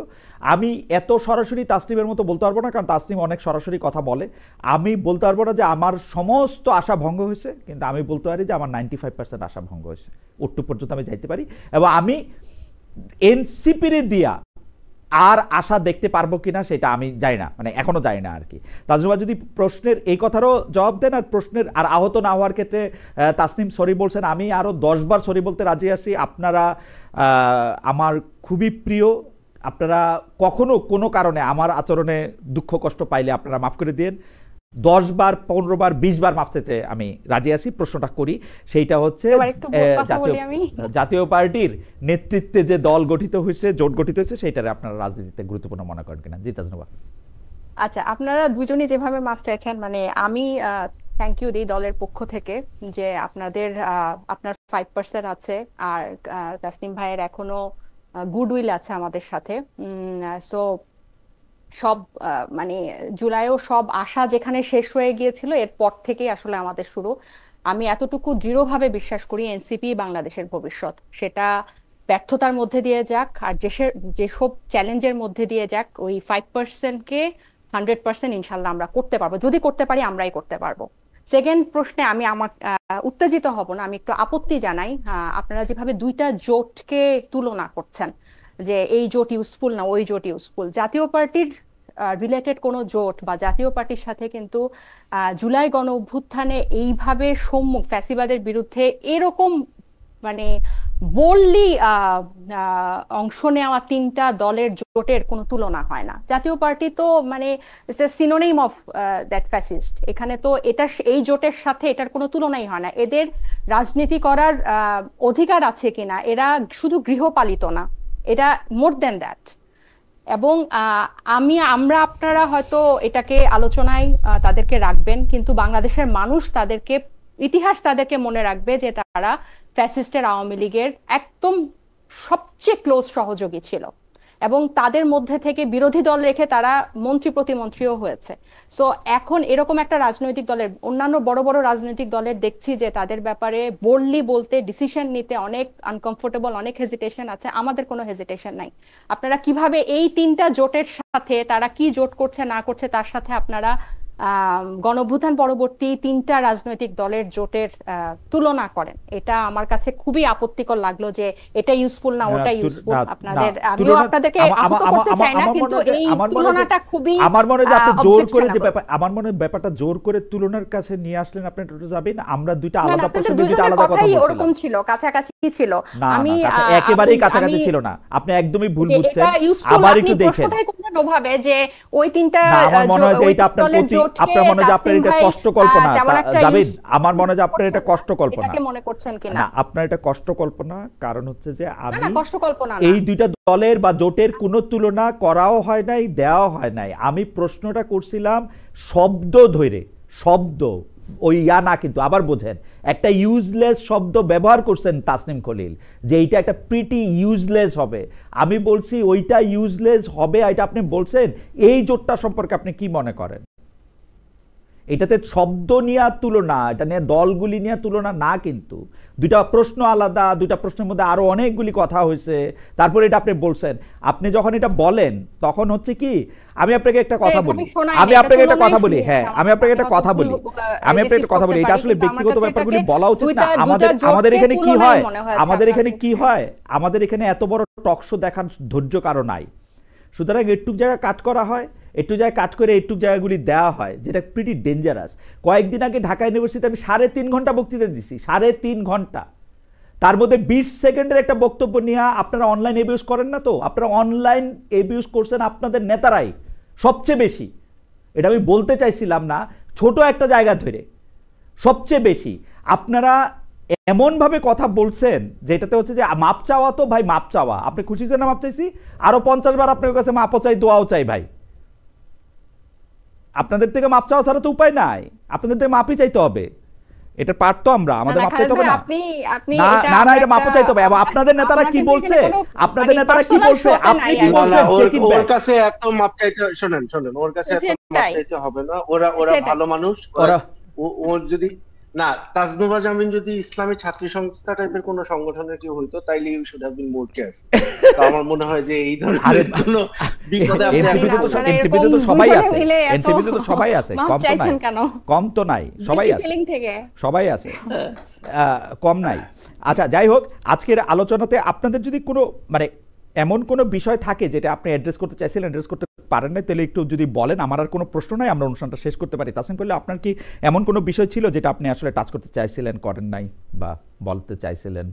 A: আমি এত সরাসরি তাসনিমের মতো বলতে পারবো না, কারণ তাসনিম অনেক সরাসরি কথা বলে। আমি বলতে পারবো না যে আমার সমস্ত আশা ভঙ্গ হয়েছে, কিন্তু আমি বলতে পারি যে আমার 95% আশা ভঙ্গ হয়েছে, ওটুকু পর্যন্ত আমি যাইতে পারি। এবং আমি এনসিপির দিয়া আর আশা দেখতে পারবো কিনা সেটা আমি জানি না, মানে এখনো জানি না আর কি। তাজরুবা যদি প্রশ্নের এই কথারও জবাব দেন, আর প্রশ্নের আর আহত না হওয়ার ক্ষেত্রে তাসনিম সরি বলছেন, আমি আরো 10 বার সরি বলতে রাজি আছি। আপনারা আমার খুবই প্রিয়, আপনারা কখনো কোনো কারণে আমার আচরণে দুঃখ কষ্ট পাইলে আপনারা মাফ করে দিন। 10 বার, 15 বার, 20 বার মাফ চাইতে আমি রাজি আছি। প্রশ্নটা করি, সেইটা হচ্ছে জাতীয় পার্টির নেতৃত্বে যে দল গঠিত হয়েছে, জোট গঠিত হয়েছে, সেইটারে আপনারা রাজনীতিতে গুরুত্বপূর্ণ মনে করেন কিনা? জি তাজনুবা।
B: আচ্ছা, আপনারা দুজনই যেভাবে মাফ চাইছেন, মানে আমি থ্যাংক ইউ দিই দলের পক্ষ থেকে যে আপনার 5% আছে, আর তাসনিম ভাইয়ের এখনো গুডউইল আছে আমাদের সাথে। সো সব মানে জুলাইও সব আশা যেখানে শেষ হয়ে গিয়েছিল এরপর থেকেই আসলে আমাদের শুরু। আমি এতটুকু দৃঢ়ভাবে বিশ্বাস করি এনসিপি বাংলাদেশের ভবিষ্যৎ, সেটা ব্যর্থতার মধ্যে দিয়ে যাক আর দেশের যেসব চ্যালেঞ্জের মধ্যে দিয়ে যাক, ওই 5%কে 100% ইনশাল্লাহ আমরা করতে পারবো, যদি করতে পারি আমরাই করতে পারবো। সেকেন্ড প্রশ্নে আমি আমার উত্তেজিত হব না, আমি একটু আপত্তি জানাই। আপনারা যেভাবে দুইটা জোটকে তুলনা করছেন যে এই জোট ইউজফুল না ওই জোট ইউজফুল, জাতীয় পার্টির রিলেটেড কোনো জোট বা জাতীয় পার্টির সাথে কিন্তু জুলাই গণ অভ্যুত্থানে এইভাবে সম্মুখ ফ্যাসিবাদের বিরুদ্ধে এরকম মানে বোল্ডলি অংশ নেওয়া তিনটা দলের জোটের কোনো তুলনা হয় না। জাতীয় পার্টি তো মানে সিনোনিম অফ দ্যাট ফ্যাসিস্ট, এখানে তো এটা এই জোটের সাথে এটার কোনো তুলনাই হয় না। এদের রাজনীতি করার অধিকার আছে কিনা, এরা শুধু গৃহপালিত না, এটা মোর দ্যান দ্যাট। এবং আমরা আপনারা হয়তো এটাকে আলোচনায় তাদেরকে রাখবেন, কিন্তু বাংলাদেশের মানুষ তাদেরকে, ইতিহাস তাদেরকে মনে রাখবে যে তারা ফ্যাসিস্টের আওয়ামী লীগের একদম সবচেয়ে ক্লোজ সহযোগী ছিল এবং তাদের মধ্যে থেকে বিরোধী দল রেখে তারা মন্ত্রী প্রতিমন্ত্রীও হয়েছে। সো এখন এরকম একটা রাজনৈতিক দলের, অন্যান্য বড় বড় রাজনৈতিক দলের দেখছি যে তাদের ব্যাপারে বোল্ডলি বলতে, ডিসিশন নিতে অনেক আনকমফোর্টেবল, অনেক হেজিটেশন আছে। আমাদের কোনো হেজিটেশন নাই। আপনারা কিভাবে এই তিনটা জোটের সাথে তারা কি জোট করছে না করছে তার সাথে আপনারা গণঅভ্যুত্থান পরবর্তী তিনটা রাজনৈতিক দলের জোটের তুলনা করেন, এটা আমার কাছে খুবই আপত্তিকর লাগলো যে এটা ইউজফুল না ওটা ইউজফুল। আপনাদের, আমিও আপনাদেরকে আহত করতে চাই না, কিন্তু এই তুলনাটা খুবই
A: আমার মনে হয় আপনি জোর করে যে ব্যাপার, আমার মনে হয় ব্যাপারটা জোর করে তুলনার কাছে নিয়ে আসলেন। আপনি একটু যাবেন, আমরা দুইটা আলাদা প্রসঙ্গে দুইটা আলাদা কথা বলছিলাম।
B: ওরকম ছিল, কাছাকাছি ছিল।
A: আমি একেবারেই কাছাকাছি ছিল না, আপনি একদমই ভুল বুঝছেন। আবার একটু দেখেন
B: ভাবে যে ওই তিনটা,
A: আমার মনে হয় যে এটা আপনার প্রতি, আপনার মনে হয় আপনার এটা কষ্ট কল্পনা যাবেন, আমার মনে হয় আপনার এটা কষ্ট কল্পনা,
B: এটাকে মনে করছেন কিনা
A: না আপনার এটা কষ্ট কল্পনা। কারণ হচ্ছে যে আমি
B: কষ্ট কল্পনা না,
A: এই দুইটা দলের বা জোটের কোনো তুলনা করাও হয় নাই, দেওয়া হয় নাই। আমি প্রশ্নটা করছিলাম শব্দ ধরে, শব্দ ওই না, কিন্তু আবার বোঝেন একটা ইউজলেস শব্দ ব্যবহার করছেন তাসনিম খলিল, যে এইটা একটা প্রিটি ইউজলেস হবে। আমি বলছি ওইটা ইউজলেস হবে, এটা আপনি বলছেন। এই জোটটা সম্পর্কে আপনি কি মনে করেন? এটাতে শব্দ নিয়ে তুলনা, এটা নিয়ে দলগুলি নিয়ে তুলনা না, কিন্তু দুইটা প্রশ্ন আলাদা। দুইটা প্রশ্নের মধ্যে আরো অনেকগুলি কথা হয়েছে, তারপরে এটা আপনি বলছেন। আপনি যখন এটা বলেন তখন হচ্ছে কি, আমি আপনাকে একটা কথা বলি, আমি আপনাকে একটা কথা বলি, হ্যাঁ আমি আপনাকে একটা কথা বলি, আমি আপনাকে একটা কথা বলি। এটা আসলে ব্যক্তিগত ব্যাপারগুলি বলা উচিত না। আমাদের এখানে কি হয়, আমাদের এখানে কি হয়, আমাদের এখানে এত বড় টক শো দেখার ধৈর্য কারো নাই। সুতরাং একটু জায়গা কাট করা হয়, একটু জায়গায় কাট করে একটু জায়গাগুলি দেওয়া হয়, যেটা প্রিটি ডেঞ্জারাস। কয়েকদিন আগে ঢাকা ইউনিভার্সিটিতে আমি 3.5 ঘন্টা বক্তৃতা দিছি, 3.5 ঘন্টা। তার মধ্যে 20 সেকেন্ডের একটা বক্তব্য নিয়ে আপনারা অনলাইন এবিউজ করেন না তো? আপনারা অনলাইন এবিউজ করছেন আপনাদের নেতারাই সবচেয়ে বেশি। এটা আমি বলতে চাইছিলাম না, ছোট একটা জায়গা ধরে সবচেয়ে বেশি আপনারা এমনভাবে কথা বলছেন যেটাতে হচ্ছে যে মাপ চাওয়া, তো ভাই মাপ চাওয়া, আপনি খুশি না? মাপ চাইছি আরো 50 বার আপনার কাছে মাপও চাই, দোয়াও চাই ভাই। আপনাদের থেকে মাপ চাওয়া ছাড়া তো উপায় নাই, আপনাদের থেকে মাপই চাইতে হবে। এটা পারতো আমরা, আমাদের মাপ চাইতে হবে না? না না, এটা মাপও চাইতে হবে। আপনাদের নেতারা কি বলছে, আপনাদের নেতারা কি বলছে, আপনি কি বলছেন?
C: ওর কাছে এত মাপ চাইতে, শোনেন ওর কাছে এত মাপ চাইতে হবে না। ওরা ভালো মানুষ। ও যদি না, তাজনুবা জামিন যদি ইসলামী ছাত্রী সংস্থা টাইপের কোন সংগঠনের কেউ হইতো, তাইলে you should have been more careful. তো আমার মনে হয় যে এই ধরনের কোনো বিপদে
A: এনসিপিতে তো সবাই আছে, এনসিপিতে তো সবাই আছে, কম তো নাই, সবাই আছে, সবাই আছে, কম নাই। আচ্ছা যাই হোক, আজকের আলোচনাতে আপনাদের যদি কোনো মানে এমন কোনো বিষয় থাকে যেটা আপনি অ্যাড্রেস করতে চাইছিলেন, অ্যাড্রেস করতে পারেন না, তাহলে একটু যদি বলেন। আমার আর কোনো প্রশ্ন নাই, আমরা অনুষ্ঠানটা শেষ করতে পারি। তাসনিম করলে আপনার কি এমন কোনো বিষয় ছিল যেটা আপনি আসলে টাচ করতে চাইছিলেন, করেন নাই, বা বলতে চাইছিলেন?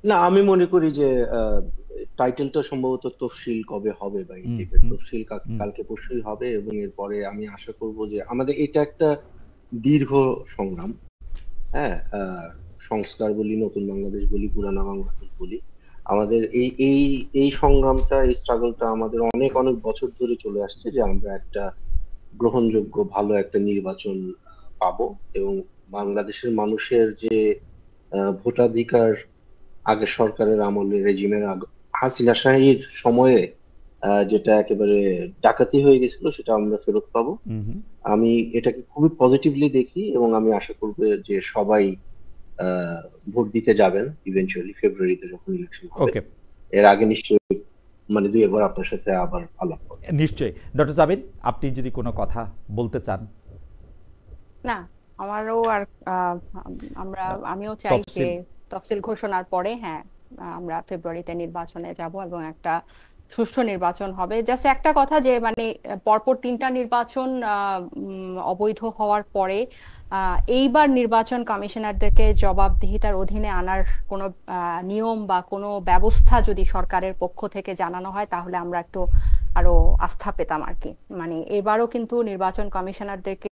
C: না, আমি মনে করি যে টাইটেলটা সম্ভবত তফসিল কবে হবে, বা তফসিল কালকে পরশুই হবে, এবং এরপরে আমি আশা করব যে আমাদের এটা একটা দীর্ঘ সংগ্রাম। হ্যাঁ, সংস্কার বলি, নতুন বাংলাদেশ বলি, পুরানা বাংলাদেশ বলি, আমাদের এই সংগ্রামটা, এই স্ট্রাগলটা আমাদের অনেক অনেক বছর ধরে চলে আসছে, যে আমরা একটা গ্রহণযোগ্য ভালো একটা নির্বাচন পাবো, এবং বাংলাদেশের মানুষের যে ভোটাধিকার আগে সরকারের আমলে, রেজিমের হাসিনা শাহীর সময়ে যেটা একেবারে ডাকাতি হয়ে গেছিল সেটা আমরা ফেরত পাবো।
A: হুম।
C: আমি এটাকে খুবই পজিটিভলি দেখি এবং আমি আশা করবো যে সবাই আহ ভোট দিতে যাবেন ইভেনচুয়ালি ফেব্রুয়ারিতে যখন ইলেকশন হবে।
A: ওকে,
C: এর আগে নিশ্চয়ই মানে দুই একবার আপনার সাথে আবার আলাপ হবে।
A: নিশ্চয়ই। ডক্টর জাবির, আপনি যদি কোনো কথা বলতে চান।
B: না, আমারও আর আহ, আমরা
A: আহ,
B: আমিও চাই যে
A: তফসিল।
B: তফসিল ঘোষণার পরে, হ্যাঁ, আমরা ফেব্রুয়ারিতে নির্বাচনে যাব এবং একটা সুষ্ঠু নির্বাচন হবে। জাস্ট একটা কথা যে মানে পরপর তিনটা নির্বাচন অবৈধ হওয়ার পরে এইবার নির্বাচন কমিশনারদেরকে জবাবদিহিতার অধীনে আনার কোনো নিয়ম বা কোনো ব্যবস্থা যদি সরকারের পক্ষ থেকে জানানো হয় তাহলে আমরা একটু আরো আস্থা পেতাম আর কি। মানে এবারও কিন্তু নির্বাচন কমিশনারদেরকে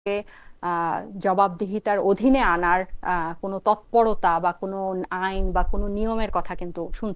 B: জবাবদিহিতার অধীনে আনার কোনো তৎপরতা বা কোনো আইন বা কোনো নিয়মের কথা কিন্তু শুনছি